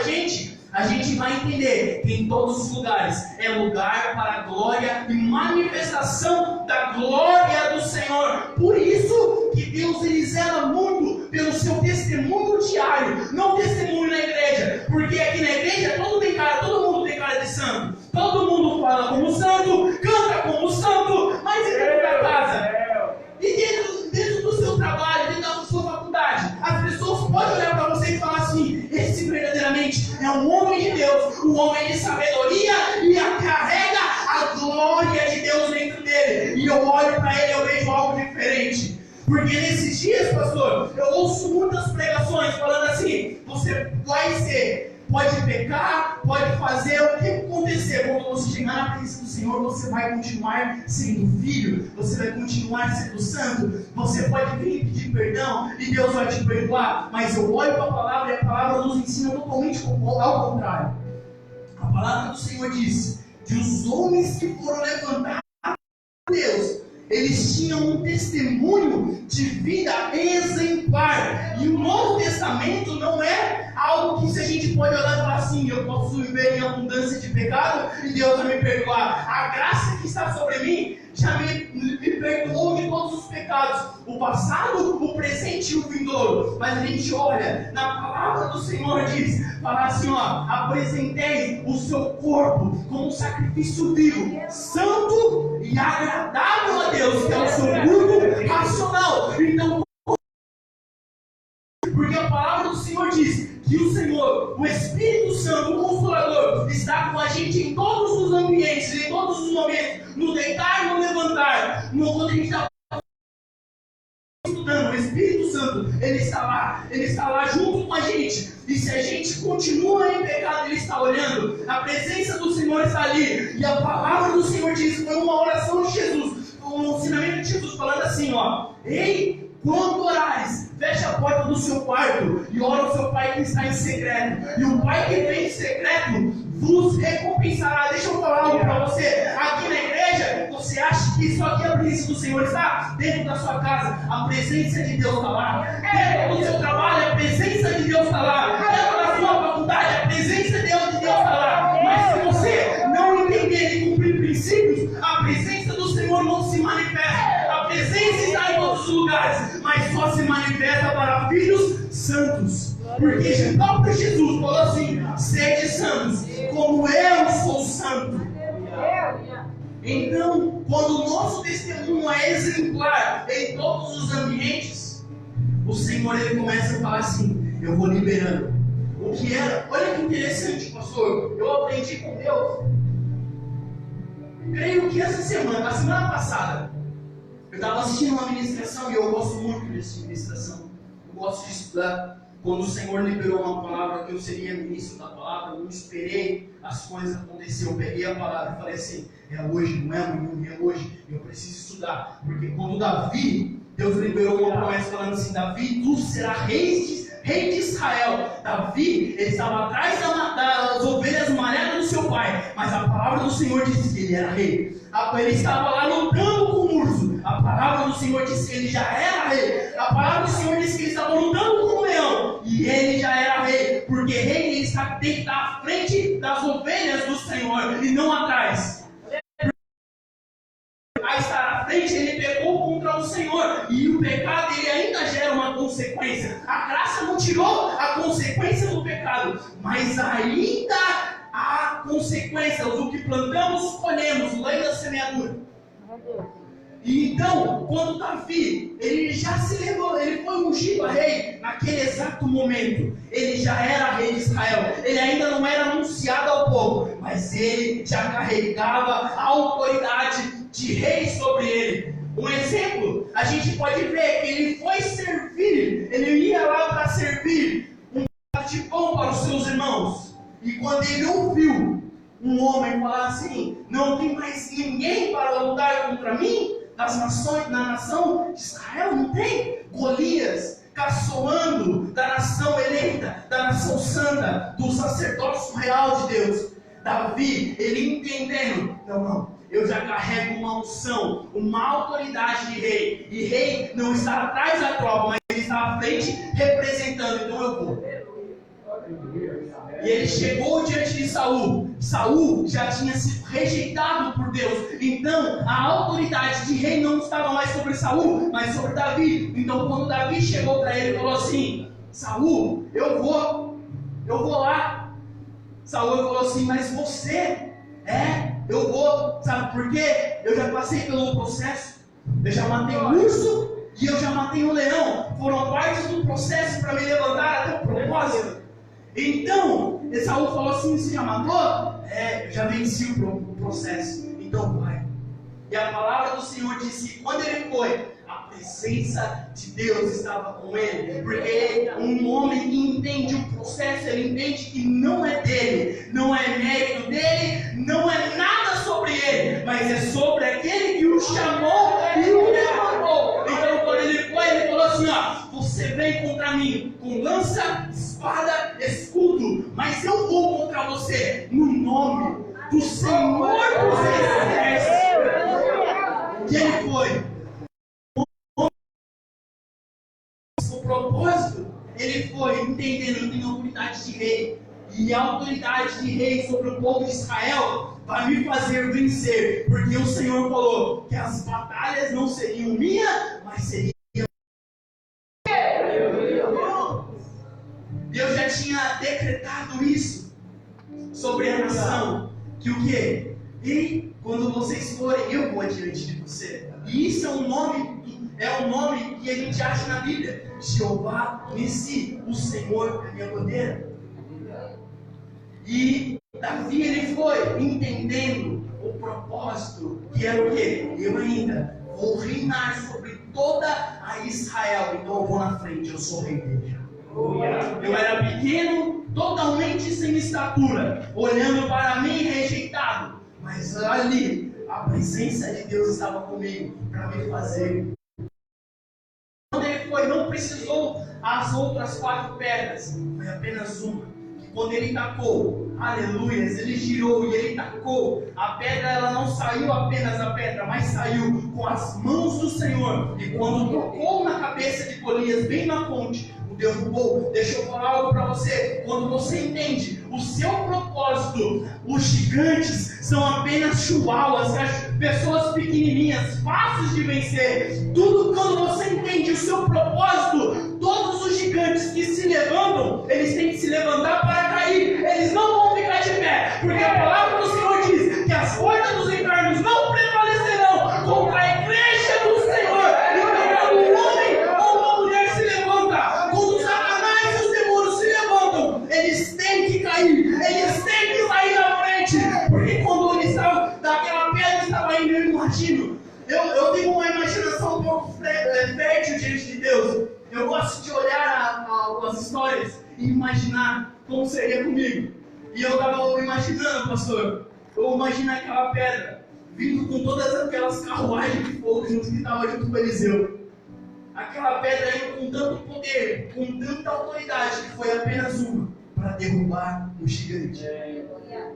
Speaker 4: a gente vai entender que em todos os lugares é lugar para a glória e manifestação da glória do Senhor. Por isso que Deus ele zela muito pelo seu testemunho diário, não testemunho na igreja, porque aqui na igreja todo mundo tem cara de santo, todo mundo fala como santo, canta como santo, mas e dentro da casa? E dentro do seu trabalho, dentro da sua faculdade, as pessoas podem olhar para você e falar assim: esse verdadeiramente é um homem de Deus, um homem de sabedoria e carrega a glória de Deus dentro dele. E eu olho para ele e eu vejo algo diferente. Porque nesses dias, pastor, eu ouço muitas pregações falando assim: você pode pecar, pode fazer o que acontecer. Quando você chegar na presença do Senhor, você vai continuar sendo filho, você vai continuar sendo santo, você pode vir pedir perdão e Deus vai te perdoar. Mas eu olho para a palavra e a palavra nos ensina totalmente ao contrário. A palavra do Senhor diz que os homens que foram levantados por Deus, eles tinham um testemunho de vida exemplar. E o Novo Testamento não é algo que se a gente pode olhar e falar assim: eu posso viver em abundância de pecado e Deus vai me perdoar. A graça que está sobre mim já me perdoou de todos os pecados, o passado, o presente e o vindouro. Mas a gente olha, na palavra do Senhor diz, fala assim, ó, apresentei o seu corpo como um sacrifício vivo, santo e agradável a Deus, que é o seu culto racional. Então, porque a palavra do Senhor diz que o Senhor, o Espírito Santo, o Consolador, está com a gente em todos os ambientes, em todos os momentos, no deitar e no levantar, quando a gente está estudando, o Espírito Santo, ele está lá junto com a gente. E se a gente continua em pecado, ele está olhando, a presença do Senhor está ali, e a palavra do Senhor diz, foi uma oração de Jesus, um ensinamento de Jesus, falando assim, ó, ei, quando orares, feche a porta do seu quarto e ora ao seu Pai que está em secreto. E o Pai que vem em secreto vos recompensará. Deixa eu falar algo para você. Aqui na igreja, você acha que só aqui a presença do Senhor está? Dentro da sua casa, a presença de Deus está lá. Dentro do seu trabalho, a presença de Deus está lá. Dentro da sua faculdade, a presença de Deus está lá. Mas se você não entender e cumprir princípios, a presença do Senhor não se manifesta. A presença está em todos os lugares, mas só se manifesta para filhos santos. Porque o próprio Jesus falou assim, sede santos, como eu sou santo. Então, quando o nosso testemunho é exemplar em todos os ambientes, o Senhor ele começa a falar assim, eu vou liberando. O que era, olha que interessante, pastor, eu aprendi com Deus. Creio que essa semana, a semana passada, eu estava assistindo uma ministração e eu gosto muito dessa ministração. Eu gosto de estudar. Quando o Senhor liberou uma palavra que eu seria ministro da palavra, eu não esperei as coisas acontecer. Eu peguei a palavra e falei assim, é hoje, não é amanhã, é hoje. Eu preciso estudar. Porque quando Davi, Deus liberou uma promessa falando assim, Davi, tu serás rei de Israel. Davi, ele estava atrás das ovelhas malhadas do seu pai. Mas a palavra do Senhor disse que ele era rei. Ele estava lá lutando com o urso. A palavra do Senhor disse que ele já era rei. A palavra do Senhor disse que ele estava lutando com o leão. E ele já era rei. Porque rei ele tem que estar à frente das ovelhas do Senhor e não atrás. A estar à frente, ele pecou contra o Senhor. E o pecado ele ainda gera uma consequência. A graça não tirou a consequência do pecado, mas ainda há consequências. O que plantamos, colhemos, lei da semeadura. E então, quando Davi, ele já se levou, ele foi ungido a rei naquele exato momento. Ele já era rei de Israel. Ele ainda não era anunciado ao povo, mas ele já carregava a autoridade de rei sobre ele. Um exemplo, a gente pode ver que ele foi servir, ele ia lá para servir um prato de pão para os seus irmãos. E quando ele ouviu um homem falar assim, não tem mais ninguém para lutar contra mim? Das nações, na nação de Israel, não tem? Golias, caçoando da nação eleita, da nação santa, do sacerdócio real de Deus. Davi, ele entendendo, não, eu já carrego uma unção, uma autoridade de rei. E rei não está atrás da tropa, mas ele está à frente representando, então eu vou. E ele chegou diante de Saul. Saul já tinha sido rejeitado por Deus. Então a autoridade de rei não estava mais sobre Saul, mas sobre Davi. Então quando Davi chegou para ele e falou assim, Saul, eu vou lá. Saul falou assim, mas você, eu vou, sabe por quê? Eu já passei pelo processo. Eu já matei um urso e eu já matei um leão. Foram partes do processo para me levantar até o propósito. Então, Saul falou assim, você já matou? Eu já venci o processo. Então vai. E a palavra do Senhor disse que quando ele foi, a presença de Deus estava com ele. Porque um homem que entende o processo, ele entende que não é dele, não é mérito dele, não é nada sobre ele, mas é sobre aquele que o chamou e o levantou. Então quando ele foi, ele falou assim, você vem contra mim com lança, espada, escudo, mas eu vou contra você no nome do Senhor dos Exércitos. E ele foi. O propósito, ele foi entendendo que tem autoridade de rei. E a autoridade de rei sobre o povo de Israel vai me fazer vencer, porque o Senhor falou que as batalhas não seriam minhas, mas seriam. Deus já tinha decretado isso sobre a nação, que o quê? E quando vocês forem, eu vou adiante de você. E isso é um nome que a gente acha na Bíblia. Jeová Nissi, o Senhor é minha bandeira. E Davi, ele foi entendendo o propósito, que era o quê? Eu ainda vou reinar sobre toda a Israel, então eu vou na frente, eu sou rei dele. Eu era pequeno, totalmente sem estatura, olhando para mim rejeitado, mas ali a presença de Deus estava comigo para me fazer. Quando ele foi, não precisou as outras 4 pedras, foi apenas uma. Quando ele tacou, aleluias, ele girou e ele tacou, a pedra ela não saiu apenas a pedra, mas saiu com as mãos do Senhor. E quando tocou na cabeça de Golias, bem na ponte, o derrubou. Deixa eu falar algo para você. Quando você entende o seu propósito, os gigantes são apenas chihuahuas, pessoas pequenininhas, fáceis de vencer. Tudo quando você entende o seu propósito, todos os gigantes que se levantam, eles têm que se levantar para cair. Eles não vão ficar de pé, porque a palavra do Senhor diz que as portas dos infernos não prevalecerão contra a igreja do Senhor. Então, quando um homem ou uma mulher se levanta, quando Satanás e os demônios se levantam, eles têm que cair, eles têm que sair da frente, porque quando eles estavam, daquela pedra estava indo, eu imagino. Eu tenho uma imaginação um pouco fértil diante de Deus. Eu gosto de olhar as histórias e imaginar como seria comigo. E eu estava imaginando, pastor, eu imagino aquela pedra vindo com todas aquelas carruagens de fogo que estava junto com Eliseu. Aquela pedra indo com tanto poder, com tanta autoridade, que foi apenas uma para derrubar o gigante.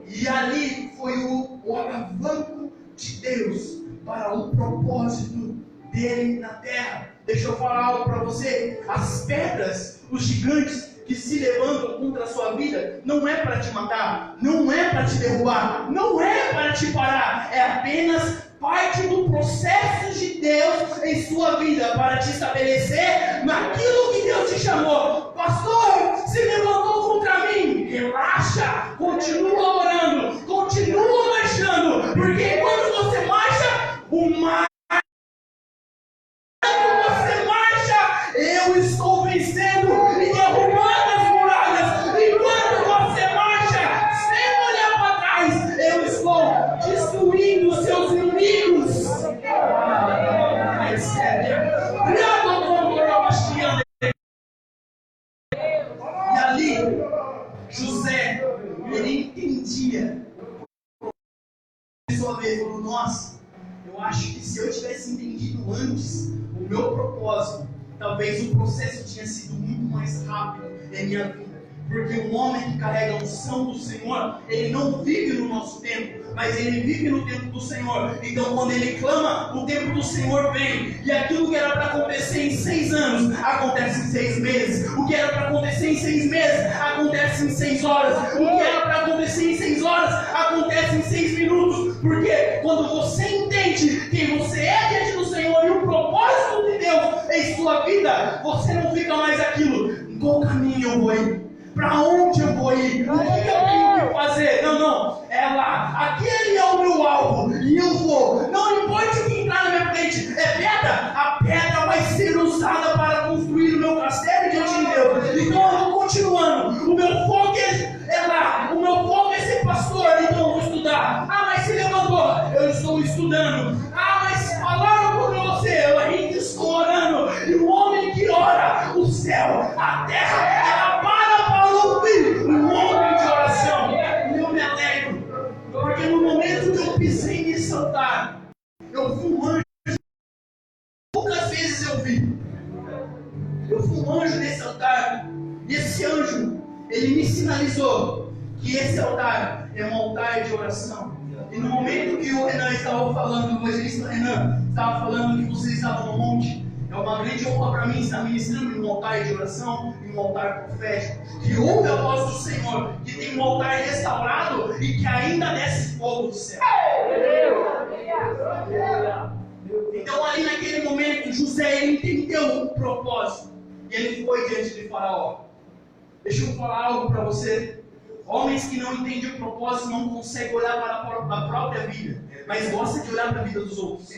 Speaker 4: E ali foi o alavanco de Deus para o propósito dele na terra. Deixa eu falar algo para você. As pedras, os gigantes que se levantam contra a sua vida, não é para te matar, não é para te derrubar, não é para te parar, é apenas parte do processo de Deus em sua vida para te estabelecer naquilo que Deus te chamou. Pastor, se levantou contra mim, relaxa, continua orando, continua marchando, porque quando você marcha, o mar eu estou vencendo e derrubando as muralhas. Enquanto você marcha sem olhar para trás, eu estou destruindo os seus inimigos. E ali, José, ele entendia. Sua vez falou: nossa, eu acho que se eu tivesse entendido antes o meu propósito, talvez o processo tinha sido muito mais rápido em minha vida. Porque um homem que carrega a unção do Senhor, ele não vive no nosso tempo, mas ele vive no tempo do Senhor. Então quando ele clama, o tempo do Senhor vem. E aquilo que era para acontecer em 6 anos, acontece em 6 meses. O que era para acontecer em 6 meses, acontece em 6 horas. O que era para acontecer em 6 horas, acontece em 6 minutos. Porque quando você entende quem você é diante do Senhor e o propósito de Deus em sua vida, você não fica mais aquilo: em qual caminho eu vou ir? Para onde eu vou ir? O que eu tenho que fazer? Não, é lá. Aquele é o meu alvo e eu vou. Não importa o que entrar na minha frente. É pedra? A pedra vai ser usada para construir o meu castelo diante de Deus. Então eu vou continuando. O meu foco é lá. O meu foco é ser pastor, então eu vou estudar. Ah, mas se levantou. Eu estou estudando. Ah, mas falaram contra você. Eu ainda estou orando. E o homem que ora, o céu, a terra, ela para ouvir um homem de oração. E eu me alegro, porque no momento que eu pisei nesse altar, eu vi um anjo. Poucas vezes eu vi. Eu vi um anjo nesse altar. E esse anjo, ele me sinalizou que esse altar é um altar de oração. E no momento que o Renan estava falando, o evangelista Renan estava falando que vocês estavam no monte, é uma grande honra para mim estar ministrando em um altar de oração, em um altar profético, que ouve a voz do Senhor, que tem um altar restaurado e que ainda desce fogo do céu. Então ali naquele momento, José ele entendeu o propósito e ele foi diante de Faraó. Deixa eu falar algo para você. Homens que não entendem o propósito não conseguem olhar para a própria vida, mas gostam de olhar para a vida dos outros.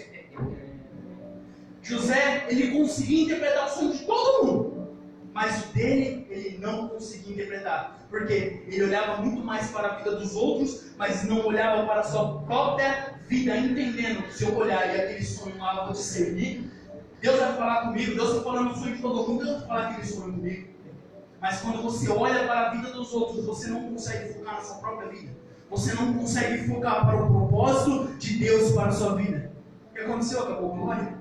Speaker 4: José, ele conseguia interpretar o sonho de todo mundo, mas o dele, ele não conseguia interpretar, porque ele olhava muito mais para a vida dos outros, mas não olhava para a sua própria vida, entendendo que se eu olhar e aquele sonho lá eu vou discernir, Deus vai falar comigo, Deus está falando o sonho de todo mundo, Deus vai falar aquele sonho comigo. Mas quando você olha para a vida dos outros, você não consegue focar na sua própria vida. Você não consegue focar para o propósito de Deus para a sua vida. O que aconteceu? Acabou a glória?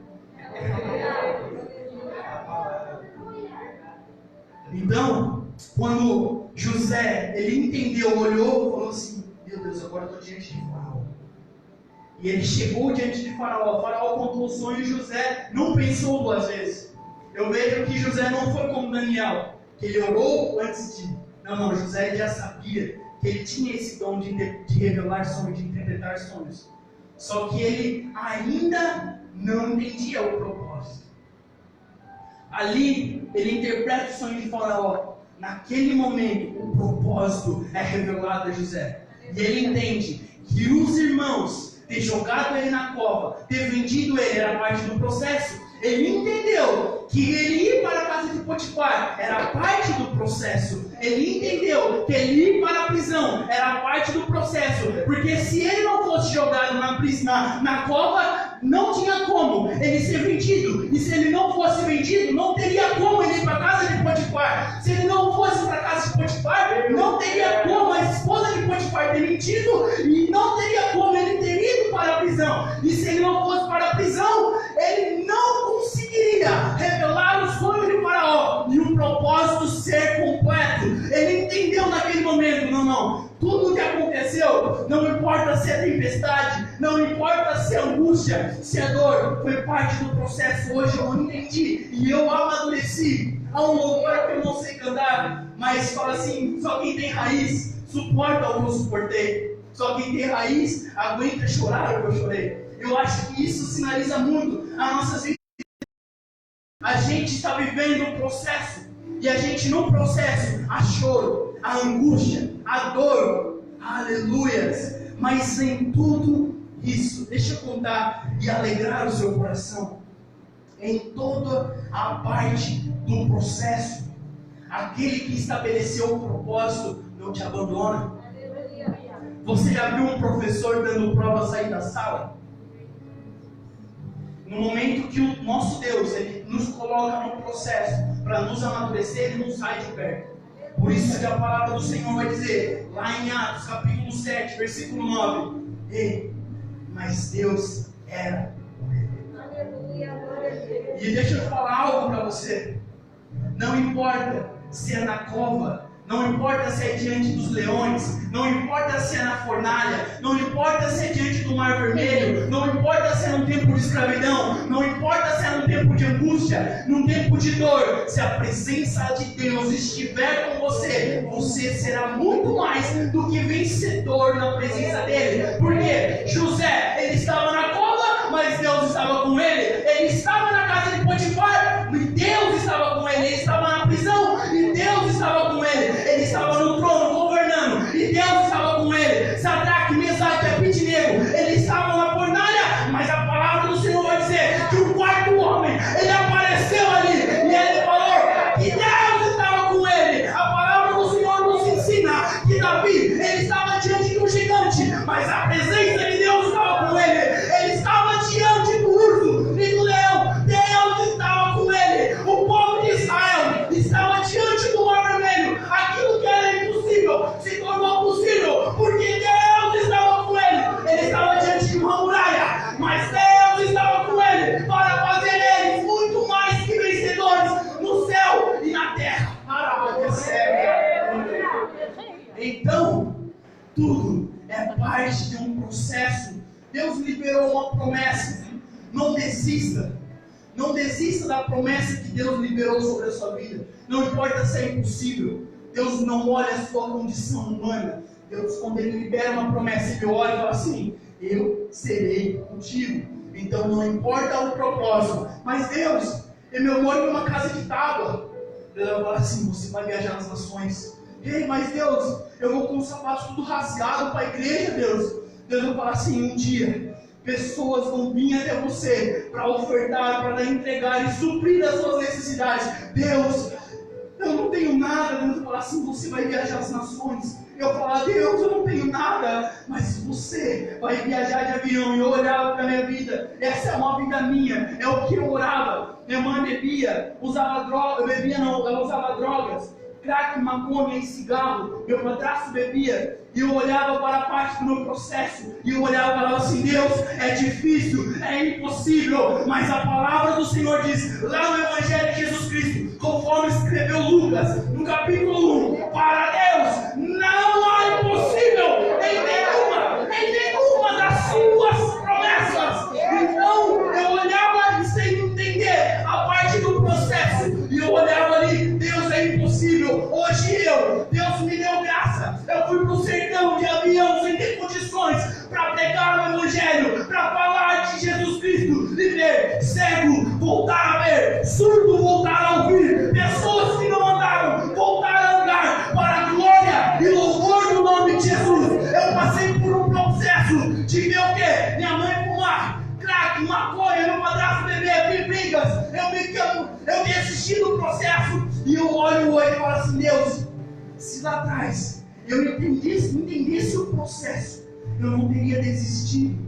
Speaker 4: Então, quando José, ele entendeu, olhou e falou assim, meu Deus, agora eu estou diante de Faraó. E ele chegou diante de Faraó. Faraó contou o sonho e José não pensou duas vezes. Eu vejo que José não foi como Daniel, que ele orou antes de... Não, José já sabia que ele tinha esse dom de revelar sonhos, de interpretar sonhos. Só que ele ainda não entendia o propósito. Ali, ele interpreta o sonho de Faraó. Naquele momento, o propósito é revelado a José. E ele entende que os irmãos ter jogado ele na cova, ter vendido ele, era parte do processo. Ele entendeu que ele ir para a casa de Potifar era parte do processo. Ele entendeu que ele ir para a prisão era parte do processo. Porque se ele não fosse jogado na cova, não tinha como ele ser vendido. E se ele não fosse vendido, não teria como ele ir para a casa de Potifar. Se ele não fosse para a casa de Potifar, não teria como a esposa de Potifar ter mentido. E não teria como ele ter ido para a prisão. E se ele não fosse para a prisão, ele não conseguiria revelar o sonho de Faraó e o propósito ser completo. Ele entendeu naquele momento, não, tudo o que aconteceu, não importa se é tempestade, não importa se é angústia, se é dor, foi parte do processo. Hoje eu entendi e eu amadureci. Há um louvor que eu não sei cantar, mas fala assim, só quem tem raiz suporta o que eu suportei. Só quem tem raiz aguenta chorar o que eu chorei. Eu acho que isso sinaliza muito a nossa vida. A gente está vivendo um processo, e a gente no processo, há choro, há angústia, há dor, aleluias, mas em tudo isso, deixa eu contar e alegrar o seu coração, em toda a parte do processo, aquele que estabeleceu o propósito não te abandona. Você já viu um professor dando prova sair da sala? No momento que o nosso Deus ele nos coloca no processo para nos amadurecer, ele não sai de perto. Por isso que a palavra do Senhor vai dizer, lá em Atos capítulo 7, versículo 9, mas Deus era com ele. E deixa eu falar algo para você. Não importa se é na cova, não importa se é diante dos leões, não importa se é na fornalha, não importa se é diante do mar vermelho, não importa se é num tempo de escravidão, não importa se é num tempo de angústia, num tempo de dor, se a presença de Deus estiver com você, você será muito mais do que vencedor na presença dele. Porque José, ele estava na cova, mas Deus estava com ele. Ele estava na casa de Potifar, e Deus estava com ele. Ele estava na prisão, e Deus estava com ele. Ele estava no trono governando, e Deus estava com ele. Sadraque, Mesaque e Abednego, eles estavam na fornalha, mas a palavra do Senhor vai dizer que o quarto homem, ele apareceu ali, e ele falou que Deus estava com ele. A palavra do Senhor nos ensina que Davi, ele estava diante de um gigante, mas a presença de Deus estava com ele. Ele estava diante do urso e do leão, Deus estava com ele. O povo de Israel estava diante do mar vermelho. Aquilo que era impossível se tornou possível, porque Deus estava com ele. Ele estava diante de uma muralha, mas Deus estava com ele para fazer eles muito mais que vencedores no céu e na terra. Então, tudo é parte de um processo. Deus liberou uma promessa. Não desista. Não desista da promessa que Deus liberou sobre a sua vida. Não importa se é impossível. Deus não olha a sua condição humana. Deus, quando Ele libera uma promessa, Ele olha e fala assim: eu serei contigo. Então não importa o propósito. Mas Deus, eu moro em uma casa de tábua. Deus vai falar assim: você vai viajar nas nações. Ei, mas Deus, eu vou com os sapatos tudo rasgado para a igreja, Deus. Deus vai falar assim: um dia pessoas vão vir até você para ofertar, para entregar e suprir as suas necessidades. Deus, eu não tenho nada. Deus vai falar assim: você vai viajar às nações. Eu falar: Deus, eu não tenho nada, mas você vai viajar de avião. E eu olhava para a minha vida. Essa é uma vida minha, é o que eu orava. Minha mãe bebia, usava droga, ela usava drogas, crack, maconha e cigarro. Meu padrasto bebia. E eu olhava para a parte do meu processo. E eu olhava e falava assim: Deus, é difícil, é impossível. Mas a palavra do Senhor diz, lá no Evangelho de Jesus Cristo, conforme escreveu Lucas, no capítulo 1, para Deus não há impossível em nenhuma das suas promessas. Então eu olhava sem entender a parte do processo. E eu olhava ali: Deus, é impossível. Hoje Deus me deu graça. Eu fui para o sertão de avião sem ter condições para pregar o Evangelho, para falar de Jesus Cristo, e ver cego voltar a ver, surdo voltar a ouvir, pessoas que não andaram voltar a andar para a glória e louvor do nome de Jesus. Eu passei por um processo de ver o quê? Minha mãe fumar crack, maconha, meu padrasto beber, brigas. Eu me assisti no processo e eu olho hoje e falo assim: Deus, se lá atrás eu entendesse o processo, eu não teria desistido.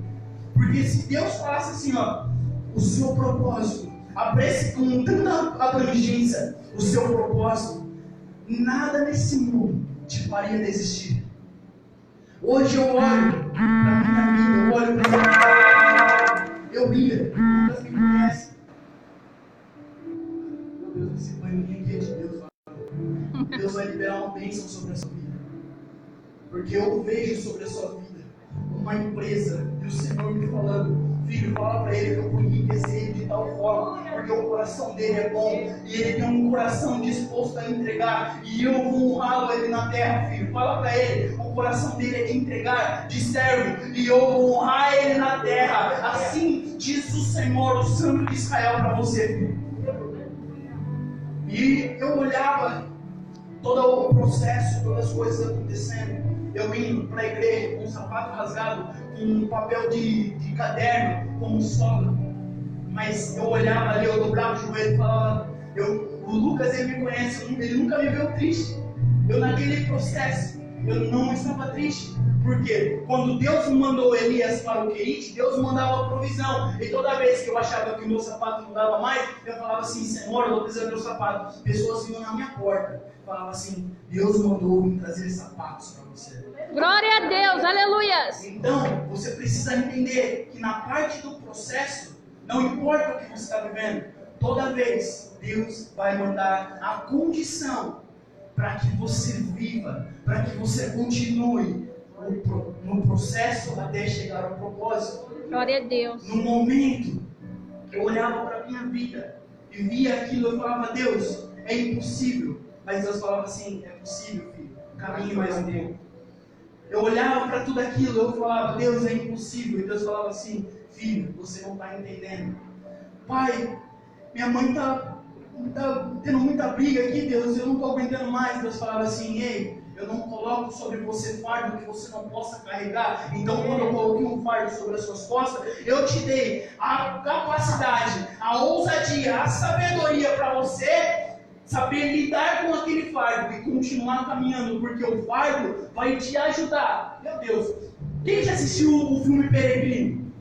Speaker 4: Porque se Deus falasse assim, ó, o seu propósito, abresse com tanta abrangência o seu propósito, nada nesse mundo te faria desistir. Hoje eu olho para a minha vida, eu olho para a minha vida, eu ria, Deus me conhece. Meu Deus, esse paninho aqui é de Deus. Deus vai liberar uma bênção sobre a sua vida. Porque eu vejo sobre a sua vida uma empresa e o Senhor me falando: filho, fala para ele que eu vou enriquecer ele de tal forma, porque o coração dele é bom e ele tem um coração disposto a entregar, e eu vou honrá-lo ele na terra. Filho, fala para ele: o coração dele é de entregar, de servo, e eu vou honrar ele na terra. Assim diz o Senhor, o Santo de Israel, para você, filho. E eu olhava todo o processo, todas as coisas acontecendo. Eu indo para a igreja com um sapato rasgado, com um papel de caderno, como sola. Mas eu olhava ali, eu dobrava o joelho e falava: o Lucas, ele me conhece, ele nunca me viu triste. Eu naquele processo, eu não estava triste. Porque quando Deus mandou Elias para o Querite, Deus mandava provisão. E toda vez que eu achava que o meu sapato não dava mais, eu falava assim: Senhor, eu vou precisar do meu sapato. Pessoas vinham na minha porta, falavam assim: Deus mandou me trazer sapatos para você.
Speaker 3: Glória a Deus, aleluias.
Speaker 4: Então, você precisa entender que na parte do processo, não importa o que você está vivendo, toda vez Deus vai mandar a condição para que você viva, para que você continue no processo até chegar ao propósito.
Speaker 3: Glória a Deus.
Speaker 4: No momento que eu olhava para a minha vida e via aquilo, eu falava: Deus, é impossível. Mas Deus falava assim: é possível, filho, caminhe mais um pouco. Eu olhava para tudo aquilo, eu falava: Deus, é impossível. E Deus falava assim: filho, você não está entendendo. Pai, minha mãe está tendo muita briga aqui, Deus, eu não estou aguentando mais. Deus falava assim: ei, eu não coloco sobre você fardo que você não possa carregar. Então, quando eu coloquei um fardo sobre as suas costas, eu te dei a capacidade, a ousadia, a sabedoria para você saber lidar com aquele fardo e continuar caminhando, porque o fardo vai te ajudar. Meu Deus, quem já assistiu o filme Peregrino?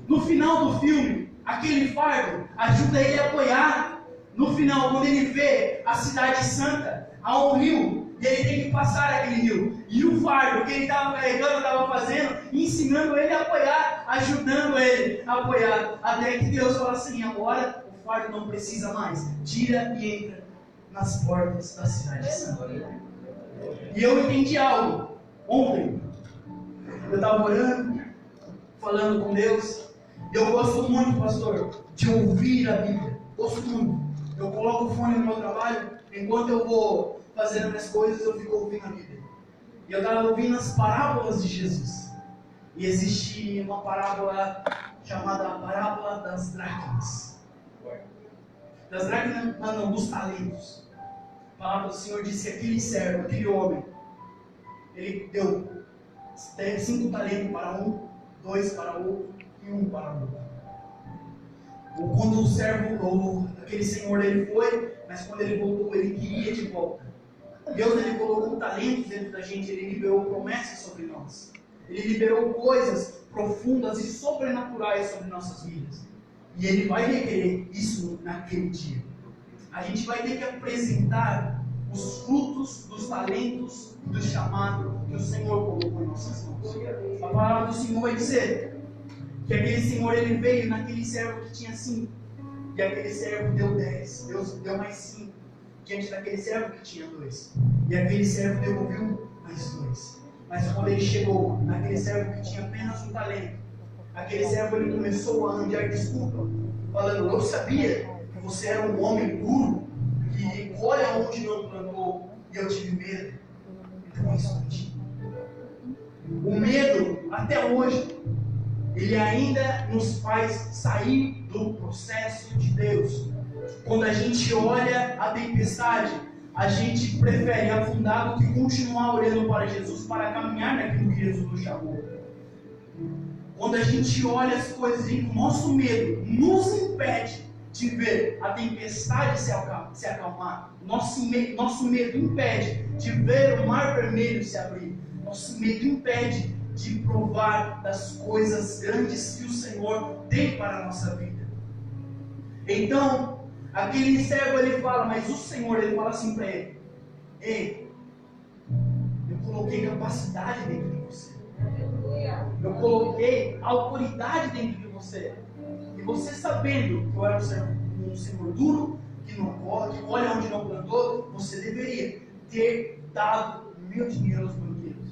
Speaker 4: No final do filme, aquele fardo ajuda ele a apoiar. No final, quando ele vê a cidade santa, há um rio, e ele tem que passar aquele rio. E o fardo que ele estava carregando, estava fazendo, ensinando ele a apoiar, ajudando ele a apoiar. Até que Deus fala assim: agora o fardo não precisa mais. Tira e entra nas portas da cidade santa. E eu entendi algo. Ontem, eu estava orando, falando com Deus, Eu gosto muito, pastor, de ouvir a Bíblia. Gosto muito. Eu coloco o fone no meu trabalho, enquanto eu vou fazendo minhas coisas, eu fico ouvindo a Bíblia. E eu estava ouvindo as parábolas de Jesus. E existe uma parábola chamada a parábola das dracmas. Das dracmas, não, dos talentos. A palavra do Senhor disse que aquele servo, aquele homem, ele deu 5 talentos para um, 2 para outro e 1 para o outro. Quando o servo, aquele senhor, ele foi, mas quando ele voltou, ele queria de volta. Deus, ele colocou talentos dentro da gente, ele liberou promessas sobre nós. Ele liberou coisas profundas e sobrenaturais sobre nossas vidas. E ele vai requerer isso naquele dia. A gente vai ter que apresentar os frutos dos talentos do chamado que o Senhor colocou em nossas mãos. A palavra do Senhor vai dizer que aquele senhor, ele veio naquele servo que tinha 5. E aquele servo deu 10. Deus deu mais 5 diante daquele servo que tinha 2. E aquele servo devolveu mais 2. Mas quando ele chegou naquele servo que tinha apenas 1 talento, aquele servo, ele começou a arranjar desculpa, falando: eu sabia que você era um homem duro, que colhe aonde não plantou, e eu tive medo, então eu escondi. O medo, até hoje, ele ainda nos faz sair do processo de Deus. Quando a gente olha a tempestade, a gente prefere afundar do que continuar olhando para Jesus, para caminhar naquilo que Jesus nos chamou. Quando a gente olha as coisas e o nosso medo nos impede de ver a tempestade se acalmar, nosso medo impede de ver o mar vermelho se abrir, nosso medo impede de provar das coisas grandes que o Senhor tem para a nossa vida. Então, aquele servo, ele fala, mas o Senhor, ele fala assim para ele: ei, eu coloquei capacidade dentro de você, eu coloquei autoridade dentro de você, e você, sabendo que eu era um senhor duro, que olha onde não plantou, você deveria ter dado meu dinheiro aos banqueiros.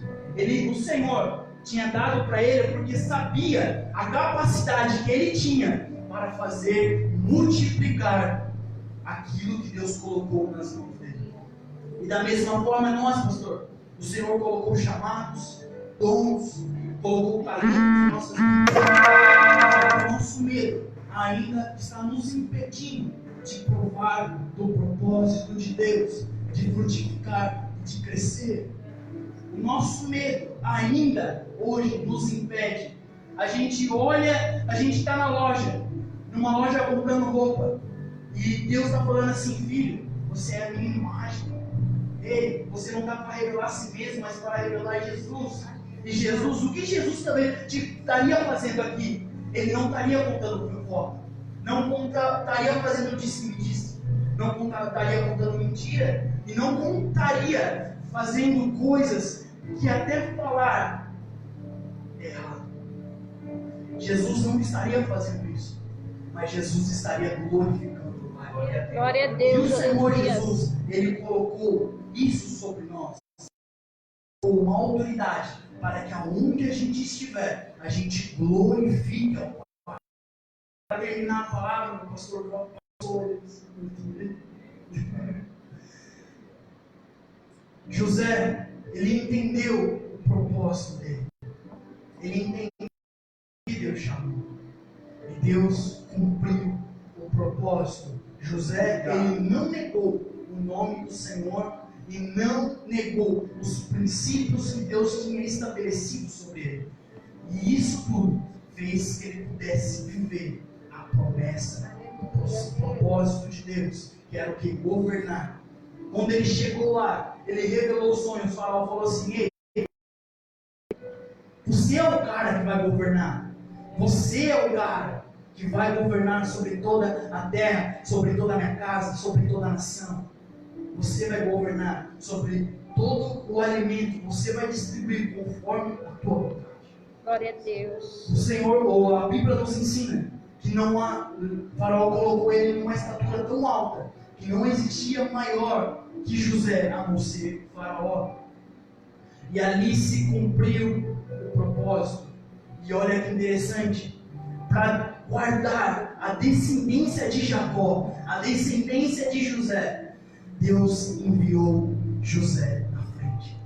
Speaker 4: O Senhor tinha dado para ele porque sabia a capacidade que ele tinha para fazer multiplicar aquilo que Deus colocou nas mãos dele. E da mesma forma nós, pastor, o Senhor colocou chamados, dons, colocou talentos em nossas vidas. O nosso medo ainda está nos impedindo de provar do propósito de Deus, de frutificar e de crescer. O nosso medo ainda hoje nos impede. A gente olha, a gente está na loja, numa loja comprando roupa, e Deus está falando assim: filho, você é a minha imagem. Ei, você não está para revelar a si mesmo, mas para revelar Jesus. E Jesus, o que Jesus também estaria fazendo aqui? Ele não estaria contando fofoca, não estaria fazendo disse-me-disse, não estaria contando mentira, e não contaria fazendo coisas que até falar é errado. Jesus não estaria fazendo isso, mas Jesus estaria glorificando o Pai.
Speaker 3: Glória a Deus.
Speaker 4: E o Senhor Jesus, Ele colocou isso sobre nós, com uma autoridade, para que aonde a gente estiver, a gente glorifique ao Pai. Para terminar a palavra, o pastor José, ele entendeu o propósito dele. Ele entendeu que Deus chamou. E Deus cumpriu o propósito. José, ele não negou o nome do Senhor e não negou os princípios que Deus tinha estabelecido sobre ele. E isso tudo fez que ele pudesse viver a promessa, o propósito de Deus, que era o que? Governar. Quando ele chegou lá, ele revelou o sonho. O faraó falou assim: ei, você é o cara que vai governar. Você é o cara que vai governar sobre toda a terra, sobre toda a minha casa, sobre toda a nação. Você vai governar sobre todo o alimento. Você vai distribuir conforme a tua vontade.
Speaker 3: Glória a Deus.
Speaker 4: O Senhor, ou a Bíblia nos ensina que não há, o faraó colocou ele numa estatura tão alta que não existia maior que José, a não ser o faraó. E ali se cumpriu o propósito. E olha que interessante, para guardar a descendência de Jacó, a descendência de José, Deus enviou José na frente.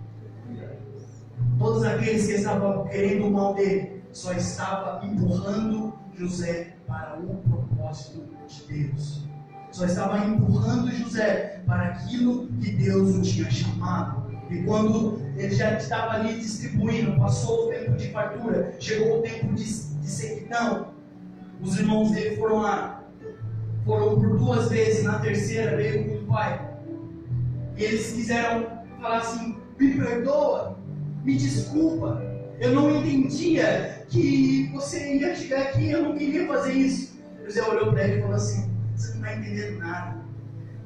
Speaker 4: Todos aqueles que estavam querendo o mal dele só estavam empurrando José para o propósito de Deus. Só estava empurrando José para aquilo que Deus o tinha chamado. E quando ele já estava ali distribuindo, passou o tempo de fartura, chegou o tempo de sequidão, os irmãos dele foram lá. Foram por 2 vezes, na terceira veio com o pai. E eles quiseram falar assim: me perdoa, me desculpa, eu não entendia que você ia chegar aqui, eu não queria fazer isso. José olhou para ele e falou assim: você não está entendendo nada.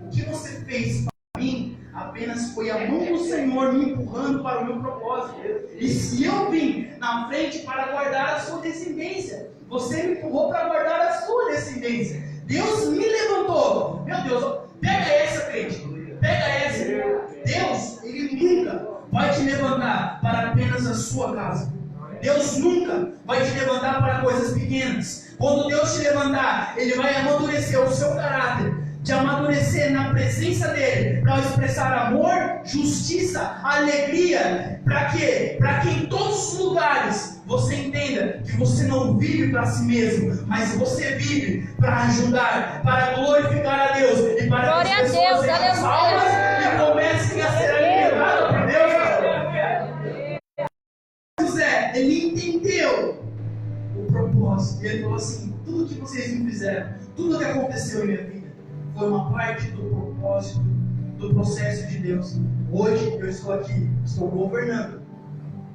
Speaker 4: O que você fez para mim apenas foi a mão do Senhor me empurrando para o meu propósito. E se eu vim na frente para guardar a sua descendência, você me empurrou para guardar a sua descendência. Deus me levantou. Meu Deus, pega essa, crente. Pega essa. Deus, Ele nunca vai te levantar para apenas a sua casa. Deus nunca vai te levantar para coisas pequenas. Quando Deus te levantar, Ele vai amadurecer o seu caráter, te amadurecer na presença dEle, para expressar amor, justiça, alegria. Para quê? Para que em todos os lugares você entenda que você não vive para si mesmo, mas você vive para ajudar, para glorificar a Deus e para que as pessoas sejam salvas e comecem a ser alimentadas por Deus. José, ele entendeu o propósito. Ele falou assim: tudo que vocês me fizeram, tudo que aconteceu em minha vida, foi uma parte do propósito, do processo de Deus. Hoje eu estou aqui, estou governando.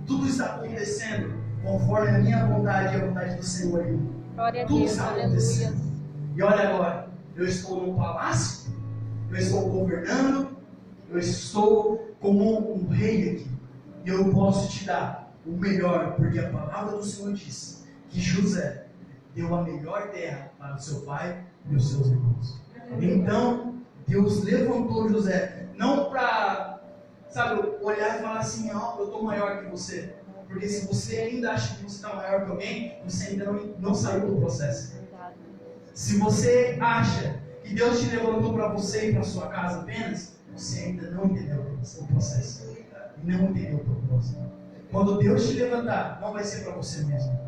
Speaker 4: Tudo está acontecendo conforme a minha vontade e a vontade do Senhor.
Speaker 3: Glória a
Speaker 4: Tudo
Speaker 3: Deus,
Speaker 4: está
Speaker 3: aleluia.
Speaker 4: acontecendo. E olha agora, eu estou no palácio, eu estou governando, eu estou como um rei aqui. E eu posso te dar o melhor, porque a palavra do Senhor diz que José deu a melhor terra para o seu pai e os seus irmãos. Então, Deus levantou José, não para, olhar e falar assim: ó, eu estou maior que você. Porque se você ainda acha que você está maior que alguém, você ainda não saiu do processo. Se você acha que Deus te levantou para você e para sua casa apenas, você ainda não entendeu o processo. E não entendeu o propósito. Quando Deus te levantar, não vai ser para você mesmo.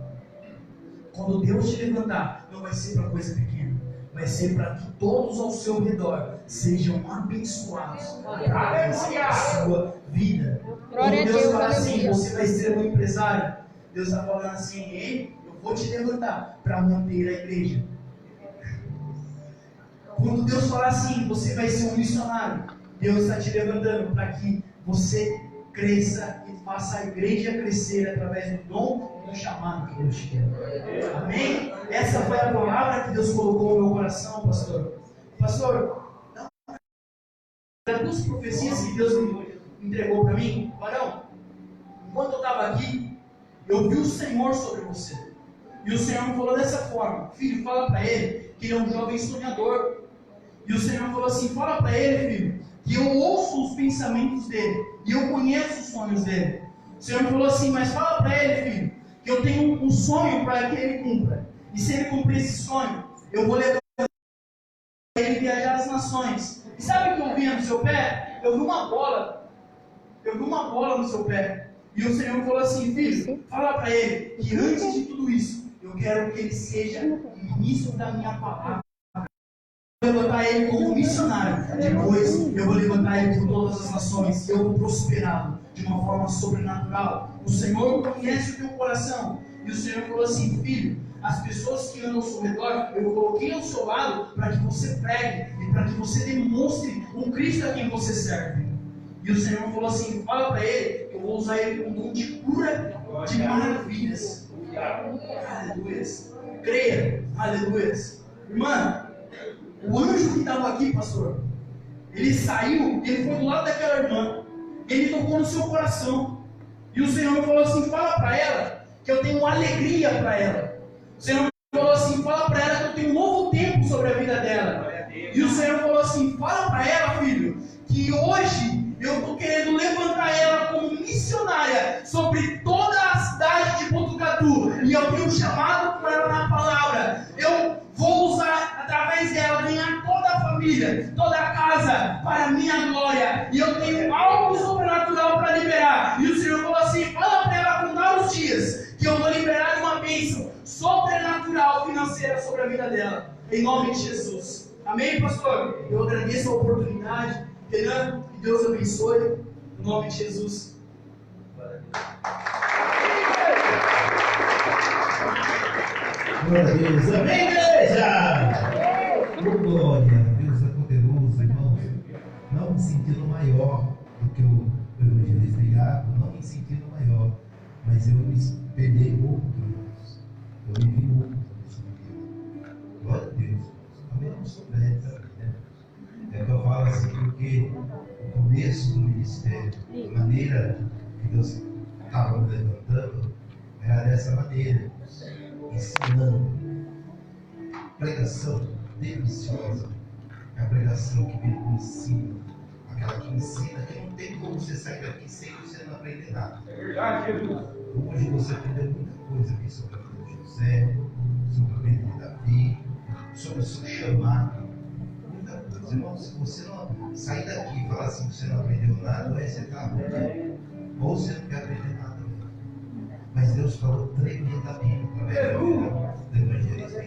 Speaker 4: Quando Deus te levantar, não vai ser para coisa pequena. Vai ser para que todos ao seu redor sejam abençoados através da sua vida. Quando Deus fala assim: você vai ser um empresário, Deus está falando assim: ei, eu vou te levantar para manter a igreja. Quando Deus fala assim: você vai ser um missionário, Deus está te levantando para que você cresça e faça a igreja crescer através do dom e do chamado que Deus te deu. Amém? Essa foi a palavra que Deus colocou no meu coração, pastor. Pastor, das 2 profecias que Deus me entregou para mim, varão, enquanto eu estava aqui, eu vi o Senhor sobre você. E o Senhor me falou dessa forma: filho, fala para ele que ele é um jovem sonhador. E o Senhor falou assim: fala para ele, filho, que eu ouço os pensamentos dele e eu conheço os sonhos dele. O Senhor me falou assim: mas fala para ele, filho, que eu tenho um sonho para que ele cumpra. E se ele cumprir esse sonho, eu vou levar ele viajar às nações. E sabe o que eu vi no seu pé? Eu vi uma bola. Eu vi uma bola no seu pé. E o Senhor me falou assim: filho, fala para ele que antes de tudo isso, eu quero que ele seja ministro da minha palavra. Eu vou levantar ele como missionário. Depois eu vou levantar ele por todas as nações. E eu vou prosperá-lo de uma forma sobrenatural. O Senhor conhece o teu coração. E o Senhor falou assim: filho, as pessoas que andam ao seu redor, eu coloquei ao seu lado para que você pregue e para que você demonstre um Cristo a quem você serve. E o Senhor falou assim: fala para ele que eu vou usar ele como dom de cura de maravilhas. Aleluia. Creia. Aleluia. Irmã, o anjo que estava aqui, pastor, ele saiu, ele foi do lado daquela irmã, ele tocou no seu coração. E o Senhor falou assim: fala para ela que eu tenho alegria para ela. O Senhor falou assim: fala para ela que eu tenho um novo tempo sobre a vida dela. E o Senhor falou assim: fala para ela, filho, que hoje eu estou querendo levantar ela como missionária sobre toda a cidade de Botucatu. E eu tenho chamado para ela na palavra. vida dela. Em nome de Jesus. Amém, pastor? Eu agradeço a oportunidade. Renan, que Deus abençoe. Em nome de Jesus.
Speaker 7: Glória a Deus. Amém, igreja? Glória. Deus é poderoso, irmãos. Não me sentindo maior do que o evangelista Iago, não me sentindo maior, mas eu me espelhei muito, irmãos. Eu me vi muito nesse vídeo. Glória a Deus. Também não sou velho também, né? É que eu falo assim, porque o começo do ministério, a maneira que Deus estava me levantando, era dessa maneira, ensinando. Pregação deliciosa. É a pregação que vem com ensino. Aquela que ensina, que não tem como você sair daqui sem você não aprender nada.
Speaker 5: É verdade, Jesus.
Speaker 7: Hoje você aprendeu muita coisa aqui sobre a vida de José, sobre a vida de Davi, sobre o seu chamado. Muita coisa. Irmão, se você não sair daqui e falar assim que você não aprendeu nada, aí você está ruim. Ou você não quer aprender nada. Mas Deus falou tremendamente através do evangelista.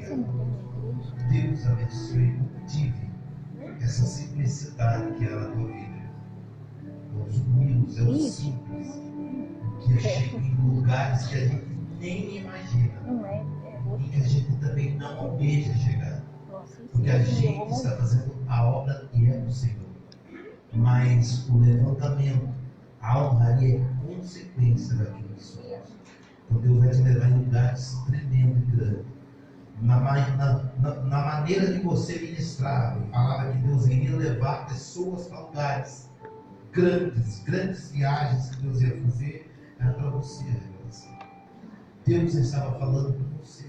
Speaker 7: Deus abençoe e cultive essa simplicidade que era a tua vida. Os humildes, é o simples, que chega em lugares que a gente nem imagina e que a gente também não almeja chegar, porque a gente está fazendo a obra que é do Senhor, mas o levantamento, a honraria é consequência daquilo que somos. Então Deus vai te levar em lugares tremendos e grandes. Na maneira de você ministrar, falava que Deus iria levar pessoas para lugares grandes viagens que Deus ia fazer, era para você a revelação. Deus estava falando com você,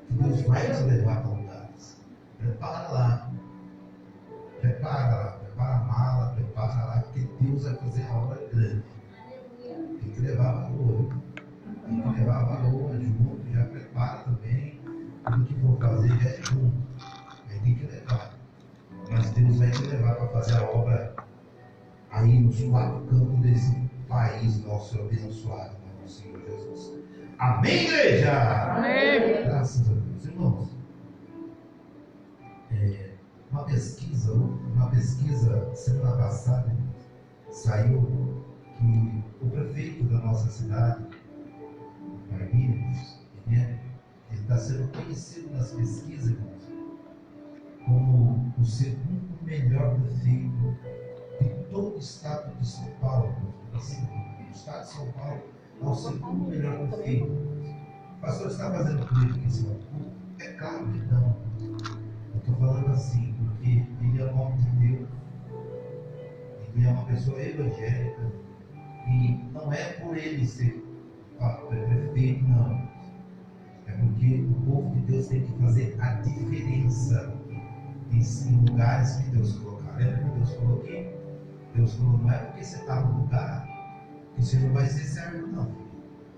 Speaker 7: que Deus vai te levar para lugares. Prepara lá, prepara a mala, prepara lá, porque Deus vai fazer a obra grande. Tem que levar valor, junto, já prepara também. Tudo que for fazer já é junto. Aí tem que levar. Mas Deus vai te levar para fazer a obra aí nos 4 campos desse país nosso abençoado, no Senhor Jesus. Amém, igreja?
Speaker 3: Amém.
Speaker 7: Graças a Deus. Irmãos, uma pesquisa semana passada saiu que o prefeito da nossa cidade, Marquinhos, ele está sendo conhecido nas pesquisas como o segundo melhor prefeito de todo o estado de São Paulo. Assim, o estado de São Paulo é o segundo melhor prefeito. O pastor está fazendo política em cima do público? É claro que não. Eu estou falando assim porque ele é um homem de Deus, ele é uma pessoa evangélica e não é por ele ser prefeito, não. É porque o povo de Deus tem que fazer a diferença em lugares que Deus colocar. Lembra que Deus falou aqui? Deus falou, não é porque você está no lugar que você não vai ser servo, não.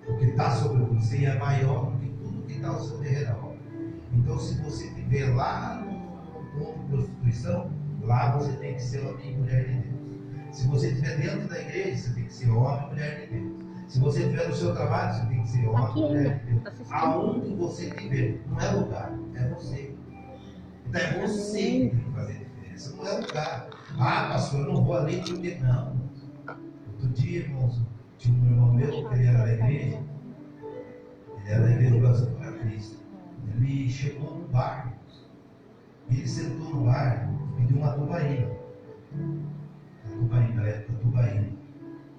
Speaker 7: O que está sobre você é maior do que tudo que está ao seu derredor. Então, se você estiver lá no ponto de prostituição, lá você tem que ser homem e mulher de Deus. Se você estiver dentro da igreja, você tem que ser homem e mulher de Deus. Se você estiver no seu trabalho, você tem que ser homem e mulher de Deus. Aonde você estiver, não é lugar, é você. Então é você que tem que fazer a diferença, não é lugar. Ah, pastor, eu não vou ali porque não. Outro dia, irmãos, tinha um irmão meu que ele era da igreja, Brasil para Cristo. Ele chegou no bar, e ele sentou no bar e pediu uma tubaína. Na época, tubaína.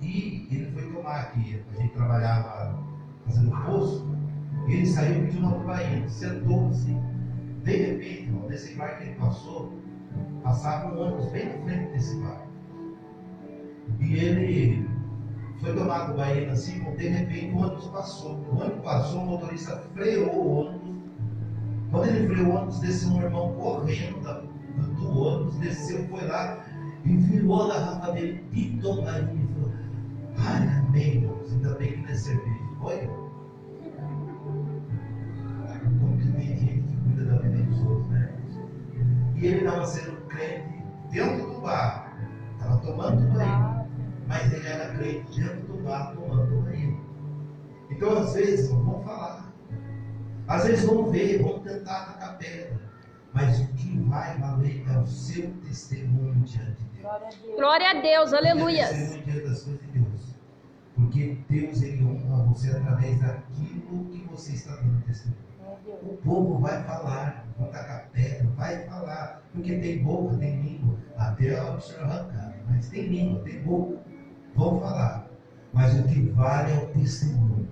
Speaker 7: E ele foi tomar aqui, a gente trabalhava fazendo poço, e ele saiu e pediu uma tubaína, sentou assim. De repente, irmão, nesse bar que ele passou, passava um ônibus bem na frente desse bar. E ele foi tomar a tubaína assim, de repente o ônibus passou. O ônibus passou, o motorista freou o ônibus. Quando ele freou o ônibus, desceu um irmão correndo do ônibus, desceu, foi lá e virou a garrafa dele de tubaína e falou: ai, amém, irmãos, ainda bem que não é cerveja. Olha. Como que tem gente que cuida da vida dos outros, né? E ele estava sendo crente dentro do bar, estava tomando tubaína, mas ele era crente dentro do bar, tomando tubaína. Então, às vezes, vamos falar. Às vezes vão ver, vão tentar atacar pedra, mas o que vai valer é o seu testemunho diante de Deus.
Speaker 3: Glória a Deus, aleluia.
Speaker 7: Testemunho diante das coisas de Deus. Porque Deus, ele honra você através daquilo que você está dando testemunho. O povo vai falar, vão tacar pedra, vai falar, porque tem boca, tem língua, até o senhor arrancar, mas tem língua, tem boca, vão falar, mas o que vale é o testemunho.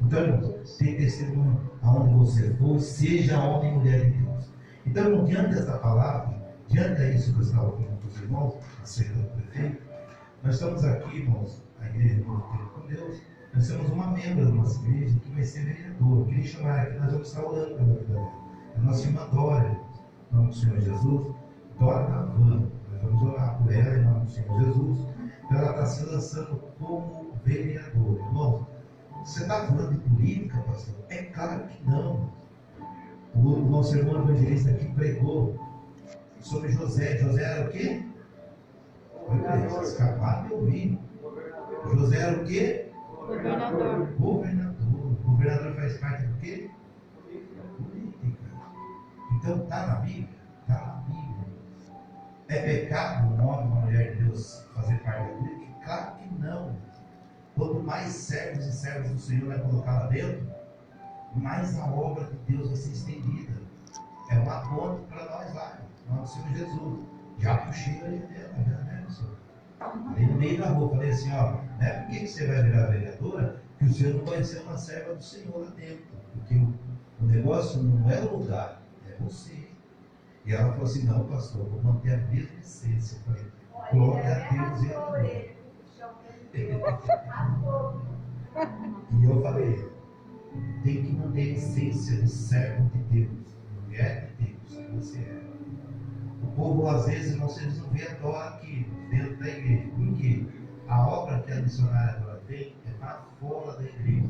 Speaker 7: Então, irmão, tem testemunho aonde você for, seja homem ou mulher de Deus. Então, irmão, diante dessa palavra, diante disso que eu estava falando com os irmãos, acerca do prefeito, nós estamos aqui, irmãos, a igreja do Novo Tempo com Deus. Nós temos uma membro da nossa igreja que vai ser vereadora. Eu queria chamar aqui, nós vamos estar orando pela vida dela. É a nossa irmã Dora, em nome do Senhor Jesus. Dora Navan. Nós vamos orar por ela, em nome do Senhor Jesus. Ela está se lançando como vereadora. Irmão, você está falando de política, pastor? É claro que não. O nosso irmão evangelista aqui pregou sobre José. José era o quê? Escapado de ouvir. José era o quê?
Speaker 3: Governador.
Speaker 7: Governador. Governador faz parte do quê? Política. Então está na Bíblia? Está na Bíblia. É pecado um homem, uma mulher de Deus fazer parte da política? Claro que não. Quanto mais servos e servas do Senhor vai colocar lá dentro, mais a obra de Deus vai ser estendida. É uma ponte para nós lá, em nome do Senhor Jesus. Já puxei a orelha dela, né, Senhor? Ali no meio da rua, falei assim, ó, não é porque você vai virar vereadora que o senhor não vai ser uma serva do Senhor lá dentro. Porque o negócio não é o lugar, é você. E ela falou assim, não, pastor, eu vou manter a mesma essência. Eu falei, glória a Deus e aleluia. E eu falei, tem que manter a essência de servo de Deus, mulher de Deus, que você é. O povo, às vezes, eles não vê a Dora aqui, dentro da igreja. Por quê? A obra que a missionária Dora tem é para fora da igreja.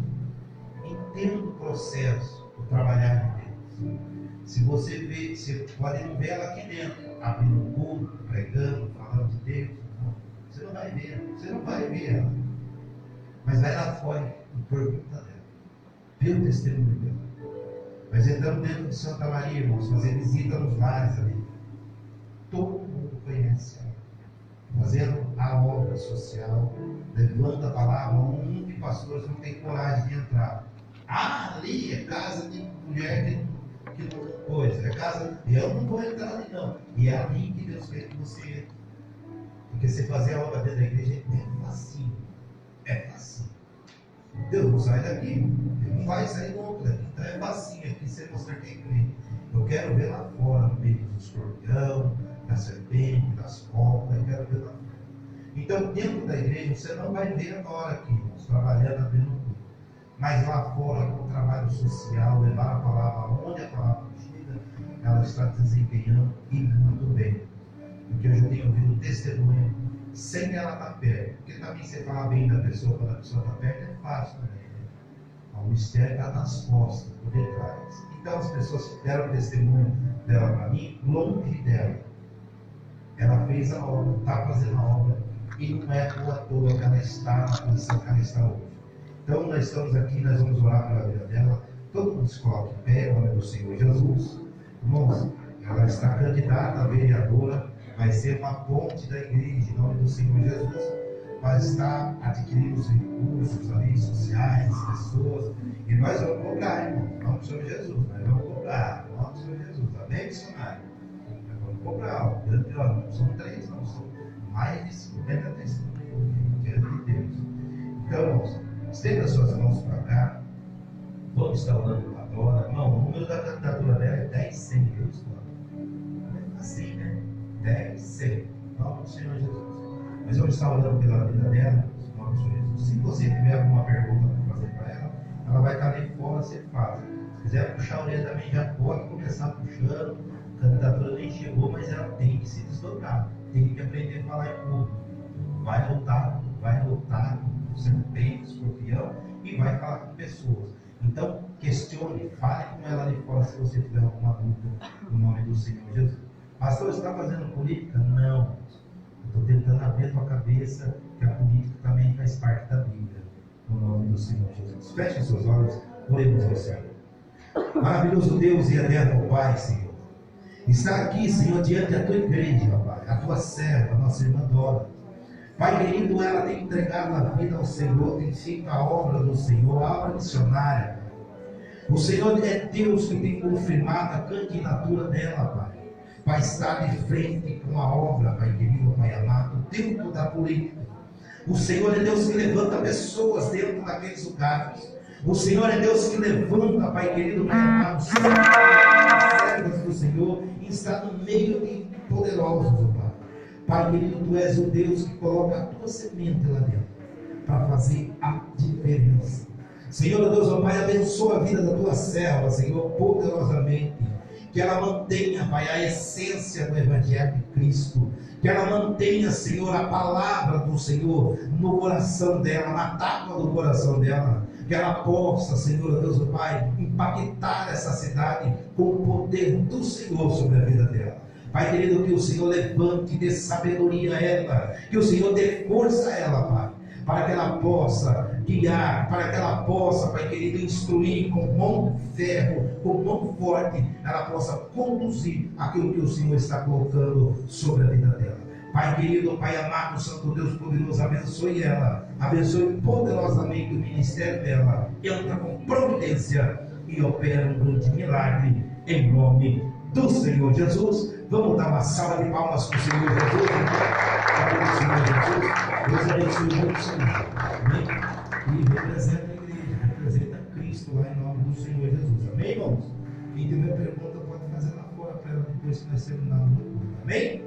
Speaker 7: Entenda o processo, o trabalhar de Deus. Se você vê, você pode não ver ela aqui dentro, abrindo o culto, pregando, falando de Deus. Não. Você não vai ver, você não vai ver ela. Mas vai lá fora e pergunta dela. Vê o testemunho dela. Nós entramos dentro de Santa Maria, irmãos, fazer visita nos lares ali. Todo mundo conhece ela. Fazendo a obra social, levando a palavra, um de pastores não tem coragem de entrar. Ah, ali é casa de mulher que não coisa, é casa. Eu não vou entrar ali não. E é ali que Deus quer que você entre. Porque você fazer a obra dentro da igreja é facinho. É facinho. Deus não sai daqui. Ele não vai sair nunca daqui. Então é facinho aqui você mostrar que é igreja. Eu quero ver lá fora, no meio dos escorpião, da serpente, das cobras, eu quero ver lá fora. Então, dentro da igreja, você não vai ver agora aqui, nós trabalhando apenas no culto. Mas lá fora, com o trabalho social, levar a palavra onde a palavra chega, ela está desempenhando e muito bem. Porque eu já tenho ouvido testemunho sem ela estar perto. Porque também você falar bem da pessoa quando a pessoa está perto é fácil também. Né? O mistério está nas costas, por detrás. Então as pessoas que deram testemunho dela para mim, longe dela. Ela fez a obra, está fazendo a obra, e não é à toa que ela está na posição que ela está hoje. Então nós estamos aqui, nós vamos orar pela vida dela. Todo mundo se coloca em pé, em nome do Senhor Jesus. Irmãos, ela está candidata a vereadora, vai ser uma ponte da igreja, em nome do Senhor Jesus. Vai estar adquirindo os recursos ali, sociais, pessoas, e nós vamos cobrar, irmão, em nome do Senhor Jesus. Nós vamos cobrar, em nome do Senhor Jesus. Amém, missionário? Nós vamos cobrar, não são 3, não, são mais de 50 testemunhos diante de Deus. Então, irmãos, estenda suas mãos para cá. Vamos estar orando para a Dora. Irmão, o número da candidatura dela é 10-100, viu, é assim, né? 10-100. Em nome do Senhor Jesus. Mas vamos estar orando pela vida dela, em nome do Senhor Jesus. Se você tiver alguma pergunta para fazer para ela vai estar ali fora, você faz. Se quiser puxar a orelha também, já pode começar puxando. A candidatura nem chegou, mas ela tem que se desdobrar. Tem que aprender a falar em público. Vai lutar com serpente, escorpião e vai falar com pessoas. Então, questione, fale com ela ali fora se você tiver alguma dúvida, no nome do Senhor Jesus. Pastor, você está fazendo política? Não. Estou tentando abrir a tua cabeça que a política também faz parte da Bíblia, no nome do Senhor Jesus. Feche seus olhos, oremos ao Senhor. Maravilhoso Deus e eterno Pai, Senhor. Está aqui, Senhor, diante da tua igreja, Pai, a tua serva, a nossa irmã Dora. Pai querido, ela tem entregado a vida ao Senhor, tem feito a obra do Senhor, a obra missionária. O Senhor é Deus que tem confirmado a candidatura dela, Pai, para estar de frente com a obra, Pai querido, Pai amado, dentro da política. O Senhor é Deus que levanta pessoas dentro daqueles lugares. O Senhor é Deus que levanta, Pai querido, Pai amado, servos do Senhor, e está no meio de poderosos, Pai. Pai querido, Tu és o Deus que coloca a Tua semente lá dentro, para fazer a diferença. Senhor Deus, ó Pai, abençoa a vida da Tua serva, Senhor, poderosamente. Que ela mantenha, Pai, a essência do Evangelho de Cristo. Que ela mantenha, Senhor, a palavra do Senhor no coração dela, na tábua do coração dela. Que ela possa, Senhor Deus, ó Pai, impactar essa cidade com o poder do Senhor sobre a vida dela. Pai querido, que o Senhor levante, dê sabedoria a ela. Que o Senhor dê força a ela, Pai, para que ela possa guiar, para que ela possa, Pai querido, instruir com mão de ferro, com mão forte, ela possa conduzir aquilo que o Senhor está colocando sobre a vida dela. Pai querido, Pai amado, Santo Deus poderoso, abençoe ela, abençoe poderosamente o ministério dela, entra com providência e opera um grande milagre, em nome do Senhor Jesus. Vamos dar uma salva de palmas para o Senhor Jesus. Deus abençoe muito o Senhor. Amém? E representa a igreja, representa Cristo lá em nome do Senhor Jesus. Amém, irmãos? Quem tiver pergunta pode fazer lá fora para ela depois que nós terminarmos o culto. Amém?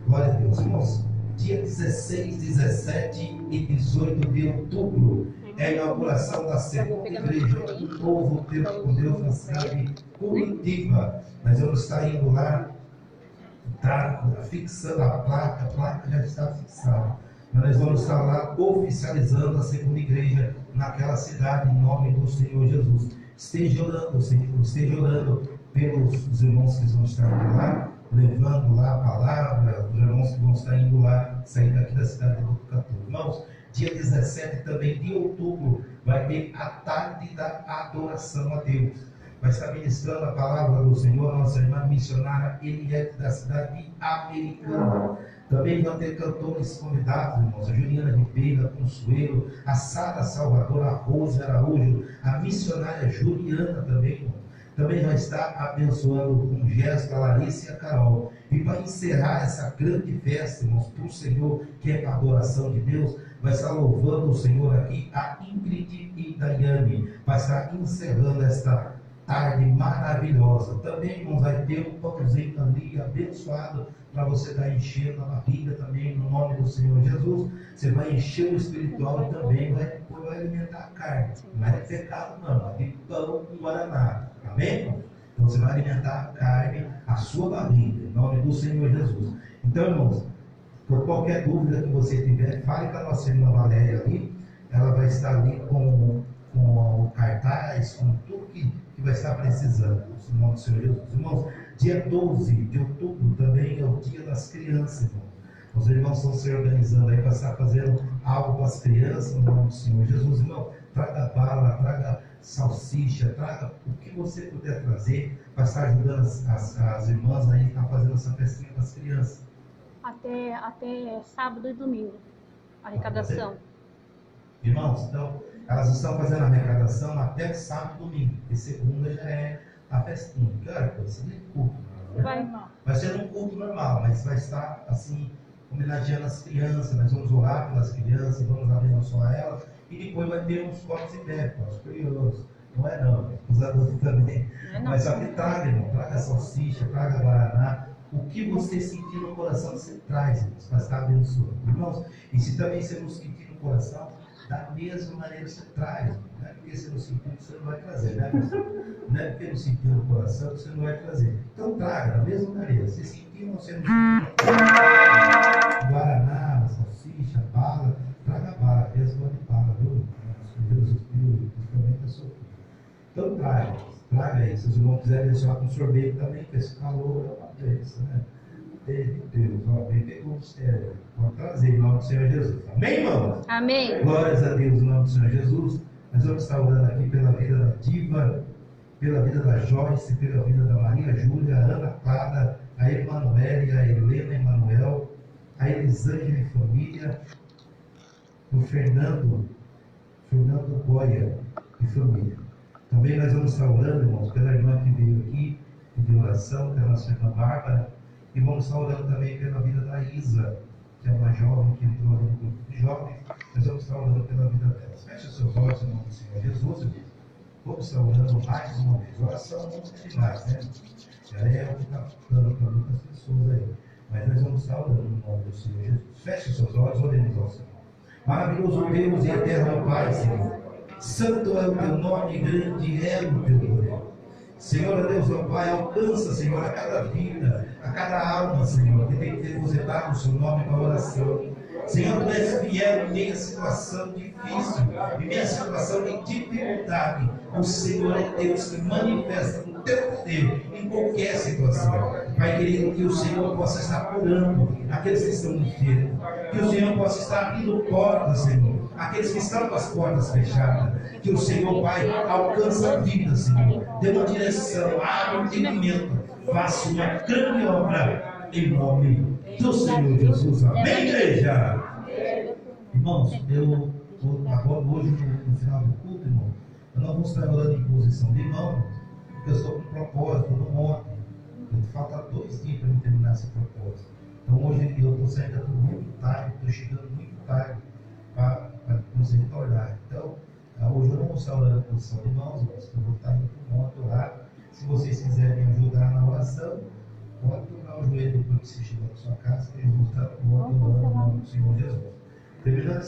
Speaker 7: Glória a Deus. Irmãos, dia 16, 17 e 18 de outubro é a inauguração da segunda igreja do Novo Tempo com Deus na cidade de Curitiba. Nós vamos estar indo lá. Está fixando a placa já está fixada. Mas nós vamos estar lá oficializando a segunda igreja naquela cidade, em nome do Senhor Jesus. Esteja orando, Senhor, esteja orando pelos irmãos que vão estar indo lá, levando lá a palavra, os irmãos que vão estar indo lá, sair daqui da cidade de Botucatu. Irmãos, dia 17 também de outubro, vai ter a tarde da adoração a Deus. Vai estar ministrando a palavra do Senhor, nossa irmã missionária Eliette, da cidade de Americana. Também vão ter cantores convidados, irmãos, a Juliana Ribeiro, a Consuelo, a Sara Salvador, a Rose Araújo, a missionária Juliana também, irmão. Também vai estar abençoando com gesto a Larissa e a Carol. E para encerrar essa grande festa, irmãos, para o Senhor, que é para a adoração de Deus, vai estar louvando o Senhor aqui, a Ingrid e Daiane. Vai estar encerrando esta tarde maravilhosa. Também, irmãos, vai ter um pãozinho ali abençoado para você estar enchendo a barriga também, no nome do Senhor Jesus. Você vai encher o espiritual e também vai alimentar a carne. Não é de pecado não, é de pão com guaraná. Amém, irmão? Então você vai alimentar a carne, a sua barriga, em nome do Senhor Jesus. Então, irmãos, por qualquer dúvida que você tiver, fale com a nossa irmã Valéria ali. Ela vai estar ali com o cartaz, com tudo que vai estar precisando, em nome do Senhor Jesus. Irmãos, dia 12 de outubro também é o dia das crianças, irmãos. Os irmãos estão se organizando aí para estar fazendo algo para as crianças, no nome do Senhor Jesus. Irmão, traga bala, traga salsicha, traga o que você puder trazer para estar ajudando as irmãs aí a estar fazendo essa festinha para as crianças.
Speaker 3: Até sábado e domingo, a arrecadação.
Speaker 7: Irmãos, então, elas estão fazendo a arrecadação até sábado e domingo, porque segunda já é a festinha. Claro, vai ser um culto. Vai ser um culto normal, mas vai estar assim, homenageando as crianças. Nós vamos orar pelas crianças, vamos abençoar elas. E depois vai ter uns copos e bebes para os curiosos. Não é não, os adultos também. Mas só que traga, irmão, traga salsicha, traga guaraná. O que você sentir no coração, você traz, irmãos, para estar abençoando. Irmãos, e se também você não sentir no coração, da mesma maneira você traz. Não é porque você não sentiu que você não vai trazer, né? Não é porque não sentiu no coração que você não vai trazer. Então traga, da mesma maneira. Se sentir ou você não sentiu, guaraná, salsicha, bala, traga bala, mesmo de bala, viu? Jesus também está sofrendo. Então traga isso. Se os irmãos quiserem deixar com sorvete também, com esse calor, é uma bênção, né? Deus, ó, bem pegou o céu. Pode trazer em nome do Senhor Jesus. Amém, irmãos?
Speaker 3: Amém.
Speaker 7: Glórias a Deus em nome do Senhor Jesus. Nós vamos estar orando aqui pela vida da Diva pela vida da Joyce, pela vida da Maria Júlia, a Ana Clara, a Emanuele, a Helena Emanuel, a Elisângela e família, o Fernando Goya e família. Também nós vamos estar orando, irmãos, pela irmã que veio aqui, de oração, pela nossa irmã Bárbara, e vamos estar orando também pela vida da Isa, que é uma jovem que entrou ali no grupo de jovens. Nós vamos estar orando pela vida delas. Feche os seus olhos em nome do Senhor Jesus, irmãos. Vamos estar orando mais uma vez. Oração não demais, né? É o que está dando para muitas pessoas aí. Mas nós vamos estar orando no nome do Senhor Jesus. Feche os seus olhos, oremos ao Senhor. Maravilhoso Deus e eterno Pai, Senhor. Santo é o teu nome, grande é o teu poder. Senhor, Deus, meu Pai, alcança, Senhor, a cada vida, a cada alma, Senhor, que tem depositado o seu nome para a oração. Senhor, tu és fiel em minha situação difícil, em minha situação de dificuldade. O Senhor é Deus que manifesta o teu poder em qualquer situação. Pai querido, que o Senhor possa estar curando aqueles que estão enfermos, que o Senhor possa estar abrindo portas, Senhor, aqueles que estão com as portas fechadas, que o Senhor, Pai, alcance a vida, Senhor, dê uma direção, abra o entendimento, faça uma grande obra em nome do Senhor Jesus. Amém, igreja? Irmãos, agora hoje no final do culto, irmão, eu não vou estar orando em posição de mão, porque eu estou com um propósito no monte. Falta 2 dias para eu terminar esse propósito. Então hoje eu estou saindo muito tarde, estou chegando muito tarde para nos retornar. Então, hoje eu não vou estar orando em posição de mãos, eu vou estar indo para o monte orar. Se vocês quiserem ajudar na oração, pode dobrar o joelho depois que você chegar na sua casa, que eu vou estar no monte orando em nome do Senhor Jesus. Terminando